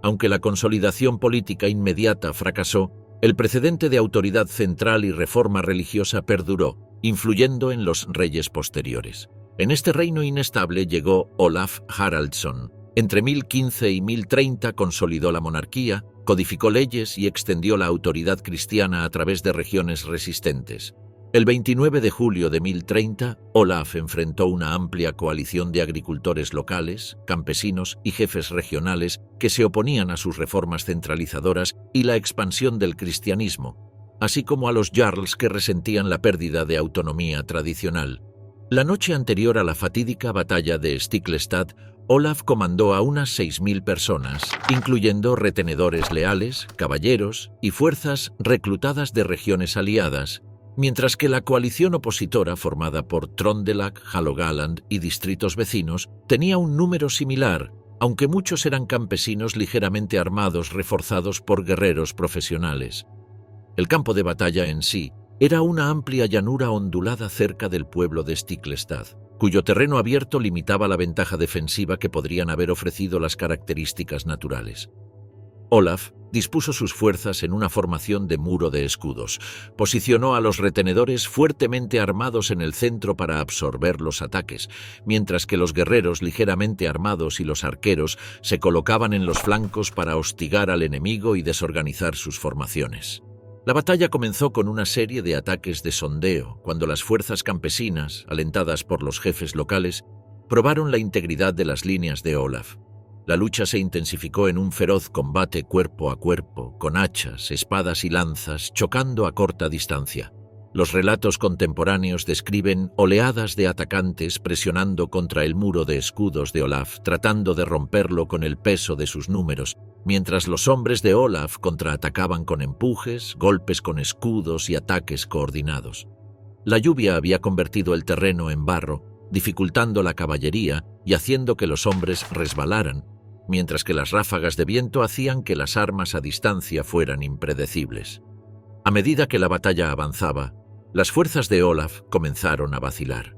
Aunque la consolidación política inmediata fracasó, el precedente de autoridad central y reforma religiosa perduró, influyendo en los reyes posteriores. En este reino inestable llegó Olaf Haraldsson, Entre 1015 y 1030 consolidó la monarquía, codificó leyes y extendió la autoridad cristiana a través de regiones resistentes. El 29 de julio de 1030, Olaf enfrentó una amplia coalición de agricultores locales, campesinos y jefes regionales que se oponían a sus reformas centralizadoras y la expansión del cristianismo, así como a los jarls que resentían la pérdida de autonomía tradicional. La noche anterior a la fatídica batalla de Stiklestad, Olaf comandó a unas 6.000 personas, incluyendo retenedores leales, caballeros y fuerzas reclutadas de regiones aliadas, mientras que la coalición opositora formada por Trondelag, Halogaland y distritos vecinos tenía un número similar, aunque muchos eran campesinos ligeramente armados reforzados por guerreros profesionales. El campo de batalla en sí era una amplia llanura ondulada cerca del pueblo de Stiklestad, cuyo terreno abierto limitaba la ventaja defensiva que podrían haber ofrecido las características naturales. Olaf dispuso sus fuerzas en una formación de muro de escudos, posicionó a los retenedores fuertemente armados en el centro para absorber los ataques, mientras que los guerreros ligeramente armados y los arqueros se colocaban en los flancos para hostigar al enemigo y desorganizar sus formaciones. La batalla comenzó con una serie de ataques de sondeo, cuando las fuerzas campesinas, alentadas por los jefes locales, probaron la integridad de las líneas de Olaf. La lucha se intensificó en un feroz combate cuerpo a cuerpo, con hachas, espadas y lanzas, chocando a corta distancia. Los relatos contemporáneos describen oleadas de atacantes presionando contra el muro de escudos de Olaf, tratando de romperlo con el peso de sus números, mientras los hombres de Olaf contraatacaban con empujes, golpes con escudos y ataques coordinados. La lluvia había convertido el terreno en barro, dificultando la caballería y haciendo que los hombres resbalaran, mientras que las ráfagas de viento hacían que las armas a distancia fueran impredecibles. A medida que la batalla avanzaba, las fuerzas de Olaf comenzaron a vacilar.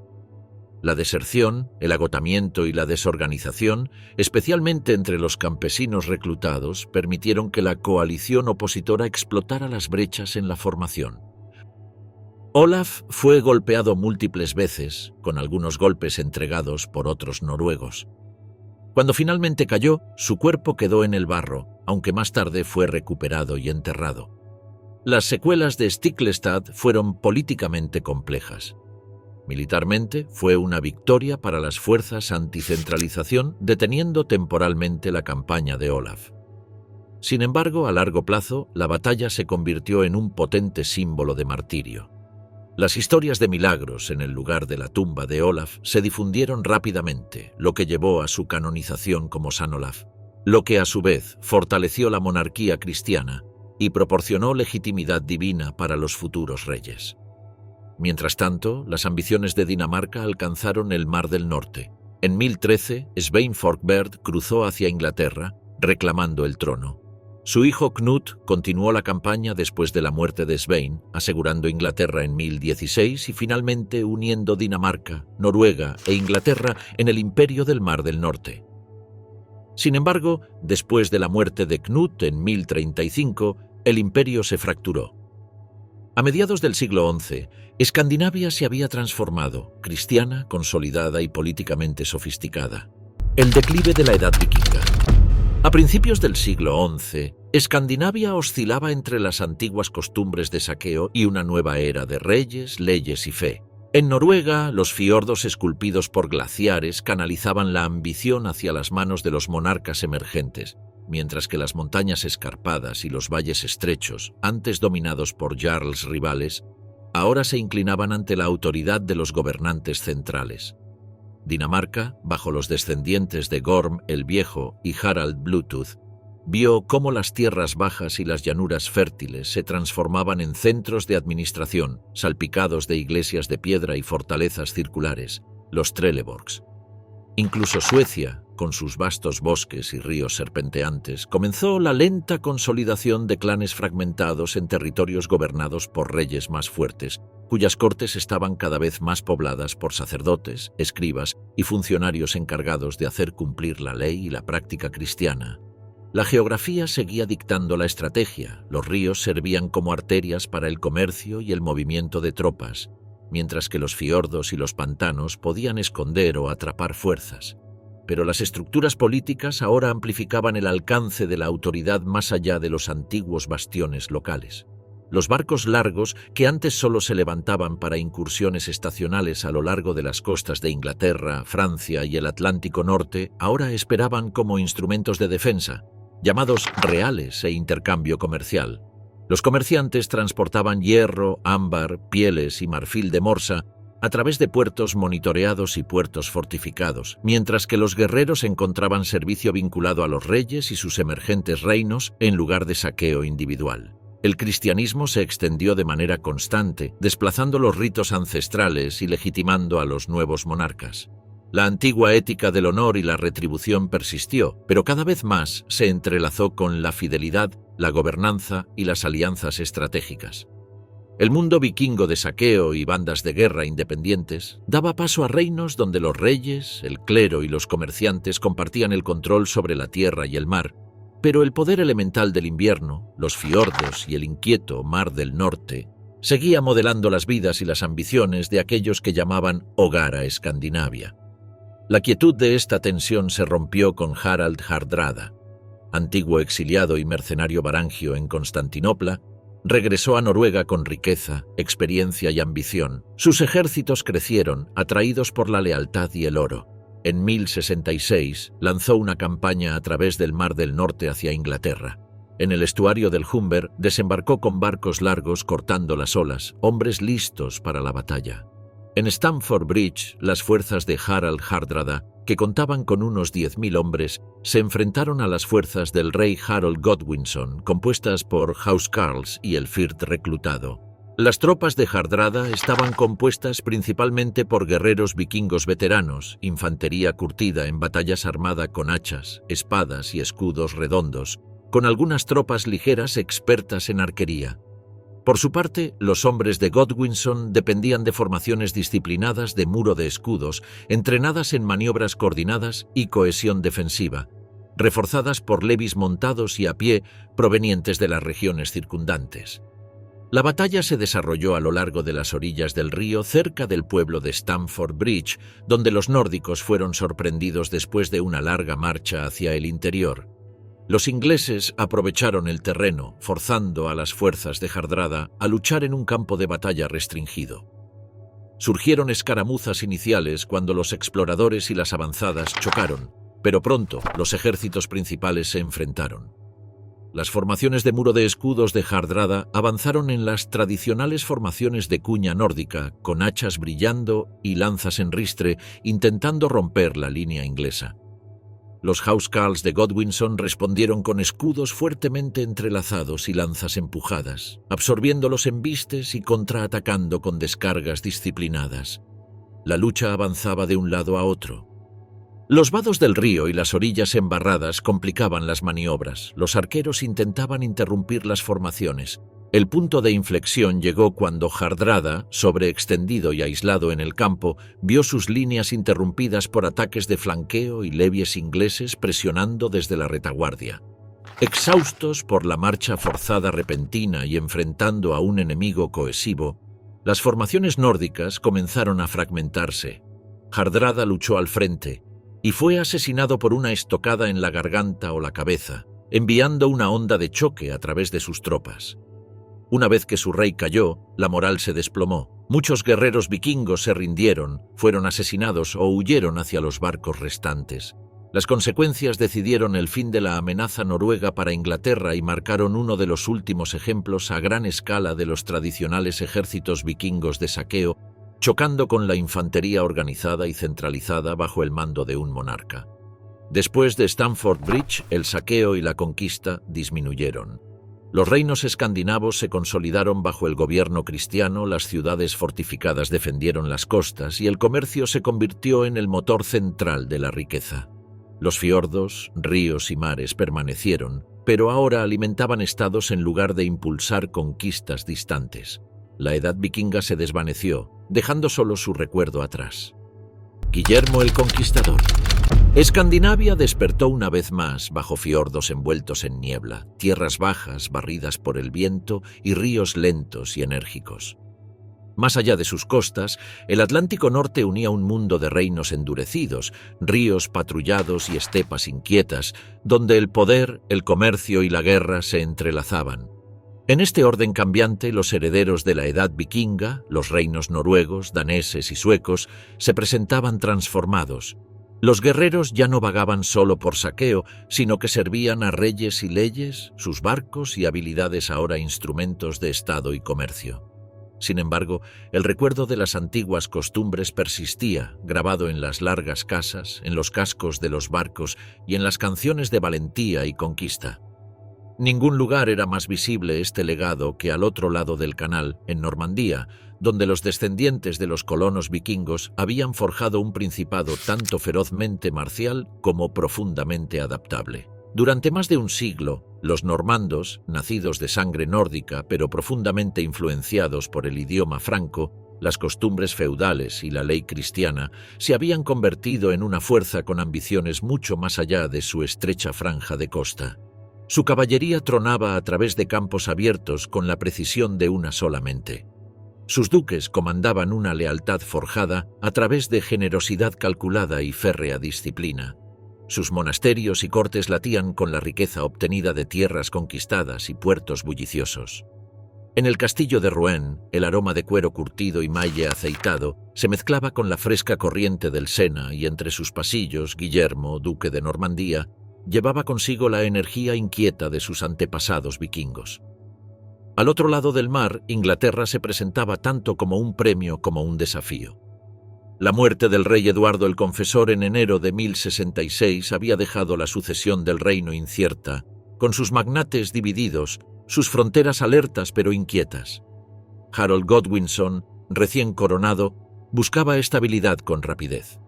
La deserción, el agotamiento y la desorganización, especialmente entre los campesinos reclutados, permitieron que la coalición opositora explotara las brechas en la formación. Olaf fue golpeado múltiples veces, con algunos golpes entregados por otros noruegos. Cuando finalmente cayó, su cuerpo quedó en el barro, aunque más tarde fue recuperado y enterrado. Las secuelas de Stiklestad fueron políticamente complejas. Militarmente, fue una victoria para las fuerzas anticentralización, deteniendo temporalmente la campaña de Olaf. Sin embargo, a largo plazo, la batalla se convirtió en un potente símbolo de martirio. Las historias de milagros en el lugar de la tumba de Olaf se difundieron rápidamente, lo que llevó a su canonización como San Olaf, lo que a su vez fortaleció la monarquía cristiana y proporcionó legitimidad divina para los futuros reyes. Mientras tanto, las ambiciones de Dinamarca alcanzaron el Mar del Norte. En 1013, Svein Forkbeard cruzó hacia Inglaterra, reclamando el trono. Su hijo Knut continuó la campaña después de la muerte de Svein, asegurando Inglaterra en 1016 y finalmente uniendo Dinamarca, Noruega e Inglaterra en el Imperio del Mar del Norte. Sin embargo, después de la muerte de Knut en 1035, el imperio se fracturó. A mediados del siglo XI, Escandinavia se había transformado, cristiana, consolidada y políticamente sofisticada. El declive de la Edad Vikinga. A principios del siglo XI, Escandinavia oscilaba entre las antiguas costumbres de saqueo y una nueva era de reyes, leyes y fe. En Noruega, los fiordos esculpidos por glaciares canalizaban la ambición hacia las manos de los monarcas emergentes, mientras que las montañas escarpadas y los valles estrechos, antes dominados por jarls rivales, ahora se inclinaban ante la autoridad de los gobernantes centrales. Dinamarca, bajo los descendientes de Gorm el Viejo y Harald Bluetooth, vio cómo las tierras bajas y las llanuras fértiles se transformaban en centros de administración, salpicados de iglesias de piedra y fortalezas circulares, los Trelleborgs. Incluso Suecia, con sus vastos bosques y ríos serpenteantes, comenzó la lenta consolidación de clanes fragmentados en territorios gobernados por reyes más fuertes, cuyas cortes estaban cada vez más pobladas por sacerdotes, escribas y funcionarios encargados de hacer cumplir la ley y la práctica cristiana. La geografía seguía dictando la estrategia, los ríos servían como arterias para el comercio y el movimiento de tropas, mientras que los fiordos y los pantanos podían esconder o atrapar fuerzas. pero las estructuras políticas ahora amplificaban el alcance de la autoridad más allá de los antiguos bastiones locales. Los barcos largos, que antes solo se levantaban para incursiones estacionales a lo largo de las costas de Inglaterra, Francia y el Atlántico Norte, ahora esperaban como instrumentos de defensa, llamados reales e intercambio comercial. Los comerciantes transportaban hierro, ámbar, pieles y marfil de morsa a través de puertos monitoreados y puertos fortificados, mientras que los guerreros encontraban servicio vinculado a los reyes y sus emergentes reinos en lugar de saqueo individual. El cristianismo se extendió de manera constante, desplazando los ritos ancestrales y legitimando a los nuevos monarcas. La antigua ética del honor y la retribución persistió, pero cada vez más se entrelazó con la fidelidad, la gobernanza y las alianzas estratégicas. El mundo vikingo de saqueo y bandas de guerra independientes daba paso a reinos donde los reyes, el clero y los comerciantes compartían el control sobre la tierra y el mar, pero el poder elemental del invierno, los fiordos y el inquieto mar del norte, seguía modelando las vidas y las ambiciones de aquellos que llamaban hogar a Escandinavia. La quietud de esta tensión se rompió con Harald Hardrada. Antiguo exiliado y mercenario varangio en Constantinopla, regresó a Noruega con riqueza, experiencia y ambición. Sus ejércitos crecieron, atraídos por la lealtad y el oro. En 1066 lanzó una campaña a través del Mar del Norte hacia Inglaterra. En el estuario del Humber desembarcó con barcos largos cortando las olas, hombres listos para la batalla. En Stamford Bridge, las fuerzas de Harald Hardrada, que contaban con unos 10.000 hombres, se enfrentaron a las fuerzas del rey Harold Godwinson, compuestas por housecarls y el Firth reclutado. Las tropas de Hardrada estaban compuestas principalmente por guerreros vikingos veteranos, infantería curtida en batallas armada con hachas, espadas y escudos redondos, con algunas tropas ligeras expertas en arquería. Por su parte, los hombres de Godwinson dependían de formaciones disciplinadas de muro de escudos, entrenadas en maniobras coordinadas y cohesión defensiva, reforzadas por levies montados y a pie provenientes de las regiones circundantes. La batalla se desarrolló a lo largo de las orillas del río, cerca del pueblo de Stamford Bridge, donde los nórdicos fueron sorprendidos después de una larga marcha hacia el interior. Los ingleses aprovecharon el terreno, forzando a las fuerzas de Hardrada a luchar en un campo de batalla restringido. Surgieron escaramuzas iniciales cuando los exploradores y las avanzadas chocaron, pero pronto los ejércitos principales se enfrentaron. Las formaciones de muro de escudos de Hardrada avanzaron en las tradicionales formaciones de cuña nórdica, con hachas brillando y lanzas en ristre, intentando romper la línea inglesa. Los housecarls de Godwinson respondieron con escudos fuertemente entrelazados y lanzas empujadas, absorbiendo los embistes y contraatacando con descargas disciplinadas. La lucha avanzaba de un lado a otro. Los vados del río y las orillas embarradas complicaban las maniobras. Los arqueros intentaban interrumpir las formaciones. El punto de inflexión llegó cuando Hardrada, sobreextendido y aislado en el campo, vio sus líneas interrumpidas por ataques de flanqueo y levies ingleses presionando desde la retaguardia. Exhaustos por la marcha forzada repentina y enfrentando a un enemigo cohesivo, las formaciones nórdicas comenzaron a fragmentarse. Hardrada luchó al frente y fue asesinado por una estocada en la garganta o la cabeza, enviando una onda de choque a través de sus tropas. Una vez que su rey cayó, la moral se desplomó. Muchos guerreros vikingos se rindieron, fueron asesinados o huyeron hacia los barcos restantes. Las consecuencias decidieron el fin de la amenaza noruega para Inglaterra y marcaron uno de los últimos ejemplos a gran escala de los tradicionales ejércitos vikingos de saqueo, chocando con la infantería organizada y centralizada bajo el mando de un monarca. Después de Stamford Bridge, el saqueo y la conquista disminuyeron. Los reinos escandinavos se consolidaron bajo el gobierno cristiano, las ciudades fortificadas defendieron las costas y el comercio se convirtió en el motor central de la riqueza. Los fiordos, ríos y mares permanecieron, pero ahora alimentaban estados en lugar de impulsar conquistas distantes. La edad vikinga se desvaneció, dejando solo su recuerdo atrás. Guillermo el Conquistador. Escandinavia despertó una vez más bajo fiordos envueltos en niebla, tierras bajas barridas por el viento y ríos lentos y enérgicos. Más allá de sus costas, el Atlántico Norte unía un mundo de reinos endurecidos, ríos patrullados y estepas inquietas, donde el poder, el comercio y la guerra se entrelazaban. En este orden cambiante, los herederos de la edad vikinga, los reinos noruegos, daneses y suecos, se presentaban transformados. Los guerreros ya no vagaban solo por saqueo, sino que servían a reyes y leyes, sus barcos y habilidades ahora instrumentos de estado y comercio. Sin embargo, el recuerdo de las antiguas costumbres persistía, grabado en las largas casas, en los cascos de los barcos y en las canciones de valentía y conquista. Ningún lugar era más visible este legado que al otro lado del canal, en Normandía, donde los descendientes de los colonos vikingos habían forjado un principado tanto ferozmente marcial como profundamente adaptable. Durante más de un siglo, los normandos, nacidos de sangre nórdica pero profundamente influenciados por el idioma franco, las costumbres feudales y la ley cristiana, se habían convertido en una fuerza con ambiciones mucho más allá de su estrecha franja de costa. Su caballería tronaba a través de campos abiertos con la precisión de una sola mente. Sus duques comandaban una lealtad forjada a través de generosidad calculada y férrea disciplina. Sus monasterios y cortes latían con la riqueza obtenida de tierras conquistadas y puertos bulliciosos. En el castillo de Rouen, el aroma de cuero curtido y malle aceitado se mezclaba con la fresca corriente del Sena y entre sus pasillos, Guillermo, duque de Normandía, llevaba consigo la energía inquieta de sus antepasados vikingos. Al otro lado del mar, Inglaterra se presentaba tanto como un premio como un desafío. La muerte del rey Eduardo el Confesor en enero de 1066 había dejado la sucesión del reino incierta, con sus magnates divididos, sus fronteras alertas pero inquietas. Harold Godwinson, recién coronado, buscaba estabilidad con rapidez.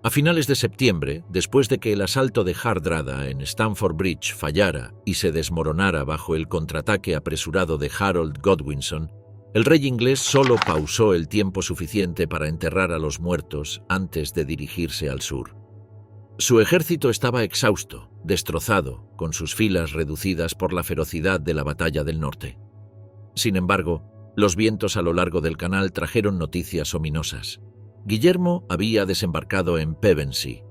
A finales de septiembre, después de que el asalto de Hardrada en Stamford Bridge fallara y se desmoronara bajo el contraataque apresurado de Harold Godwinson, el rey inglés solo pausó el tiempo suficiente para enterrar a los muertos antes de dirigirse al sur. Su ejército estaba exhausto, destrozado, con sus filas reducidas por la ferocidad de la batalla del norte. Sin embargo, los vientos a lo largo del canal trajeron noticias ominosas. Guillermo había desembarcado en Pevensey.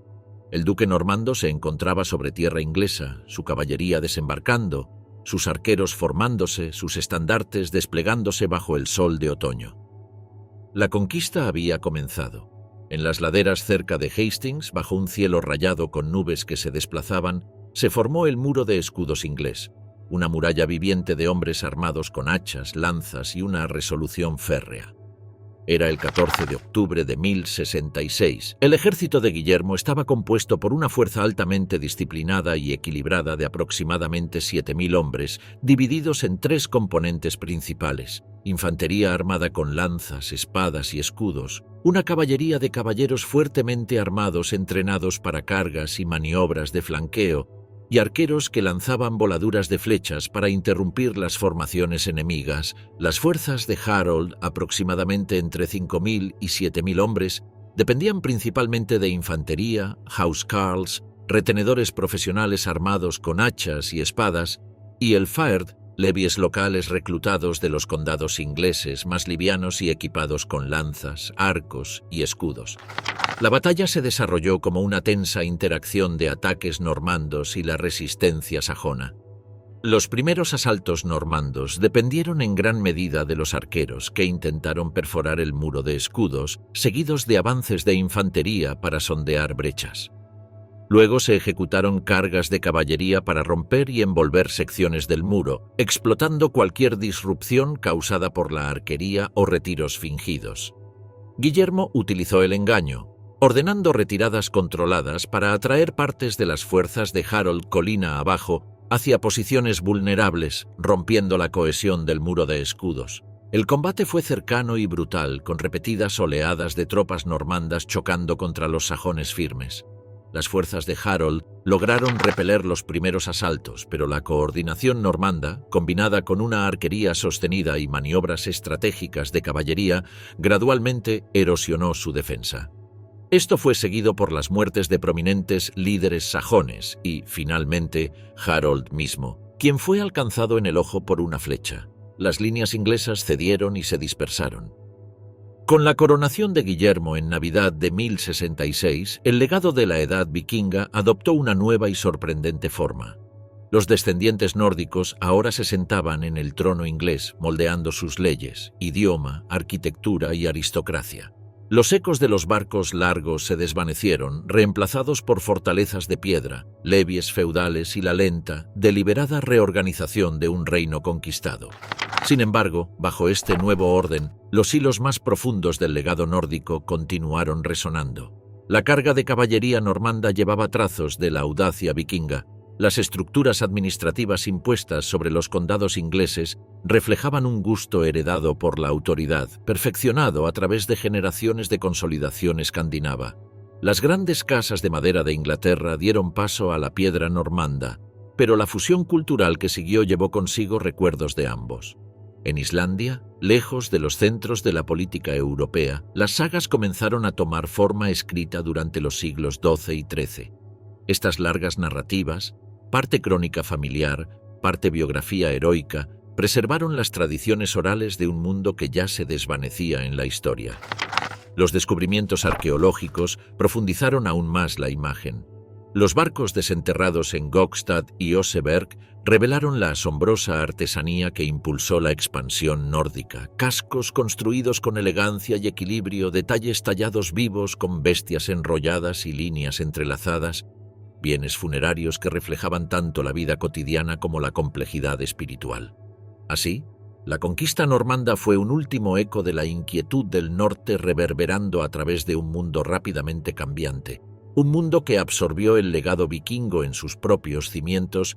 El duque normando se encontraba sobre tierra inglesa, su caballería desembarcando, sus arqueros formándose, sus estandartes desplegándose bajo el sol de otoño. La conquista había comenzado. En las laderas cerca de Hastings, bajo un cielo rayado con nubes que se desplazaban, se formó el muro de escudos inglés, una muralla viviente de hombres armados con hachas, lanzas y una resolución férrea. Era el 14 de octubre de 1066. El ejército de Guillermo estaba compuesto por una fuerza altamente disciplinada y equilibrada de aproximadamente 7.000 hombres, divididos en tres componentes principales: infantería armada con lanzas, espadas y escudos, una caballería de caballeros fuertemente armados entrenados para cargas y maniobras de flanqueo, y arqueros que lanzaban voladuras de flechas para interrumpir las formaciones enemigas. Las fuerzas de Harold, aproximadamente entre 5.000 y 7.000 hombres, dependían principalmente de infantería, housecarls, retenedores profesionales armados con hachas y espadas, y el Fyrd, levies locales reclutados de los condados ingleses más livianos y equipados con lanzas, arcos y escudos. La batalla se desarrolló como una tensa interacción de ataques normandos y la resistencia sajona. Los primeros asaltos normandos dependieron en gran medida de los arqueros, que intentaron perforar el muro de escudos, seguidos de avances de infantería para sondear brechas. Luego se ejecutaron cargas de caballería para romper y envolver secciones del muro, explotando cualquier disrupción causada por la arquería o retiros fingidos. Guillermo utilizó el engaño, ordenando retiradas controladas para atraer partes de las fuerzas de Harold colina abajo hacia posiciones vulnerables, rompiendo la cohesión del muro de escudos. El combate fue cercano y brutal, con repetidas oleadas de tropas normandas chocando contra los sajones firmes. Las fuerzas de Harold lograron repeler los primeros asaltos, pero la coordinación normanda, combinada con una arquería sostenida y maniobras estratégicas de caballería, gradualmente erosionó su defensa. Esto fue seguido por las muertes de prominentes líderes sajones y, finalmente, Harold mismo, quien fue alcanzado en el ojo por una flecha. Las líneas inglesas cedieron y se dispersaron. Con la coronación de Guillermo en Navidad de 1066, el legado de la edad vikinga adoptó una nueva y sorprendente forma. Los descendientes nórdicos ahora se sentaban en el trono inglés, moldeando sus leyes, idioma, arquitectura y aristocracia. Los ecos de los barcos largos se desvanecieron, reemplazados por fortalezas de piedra, levies feudales y la lenta, deliberada reorganización de un reino conquistado. Sin embargo, bajo este nuevo orden, los hilos más profundos del legado nórdico continuaron resonando. La carga de caballería normanda llevaba trazos de la audacia vikinga. Las estructuras administrativas impuestas sobre los condados ingleses reflejaban un gusto heredado por la autoridad, perfeccionado a través de generaciones de consolidación escandinava. Las grandes casas de madera de Inglaterra dieron paso a la piedra normanda, pero la fusión cultural que siguió llevó consigo recuerdos de ambos. En Islandia, lejos de los centros de la política europea, las sagas comenzaron a tomar forma escrita durante los siglos XII y XIII. Estas largas narrativas, parte crónica familiar, parte biografía heroica, preservaron las tradiciones orales de un mundo que ya se desvanecía en la historia. Los descubrimientos arqueológicos profundizaron aún más la imagen. Los barcos desenterrados en Gokstad y Oseberg revelaron la asombrosa artesanía que impulsó la expansión nórdica. Cascos construidos con elegancia y equilibrio, detalles tallados vivos con bestias enrolladas y líneas entrelazadas, bienes funerarios que reflejaban tanto la vida cotidiana como la complejidad espiritual. Así, la conquista normanda fue un último eco de la inquietud del norte reverberando a través de un mundo rápidamente cambiante, un mundo que absorbió el legado vikingo en sus propios cimientos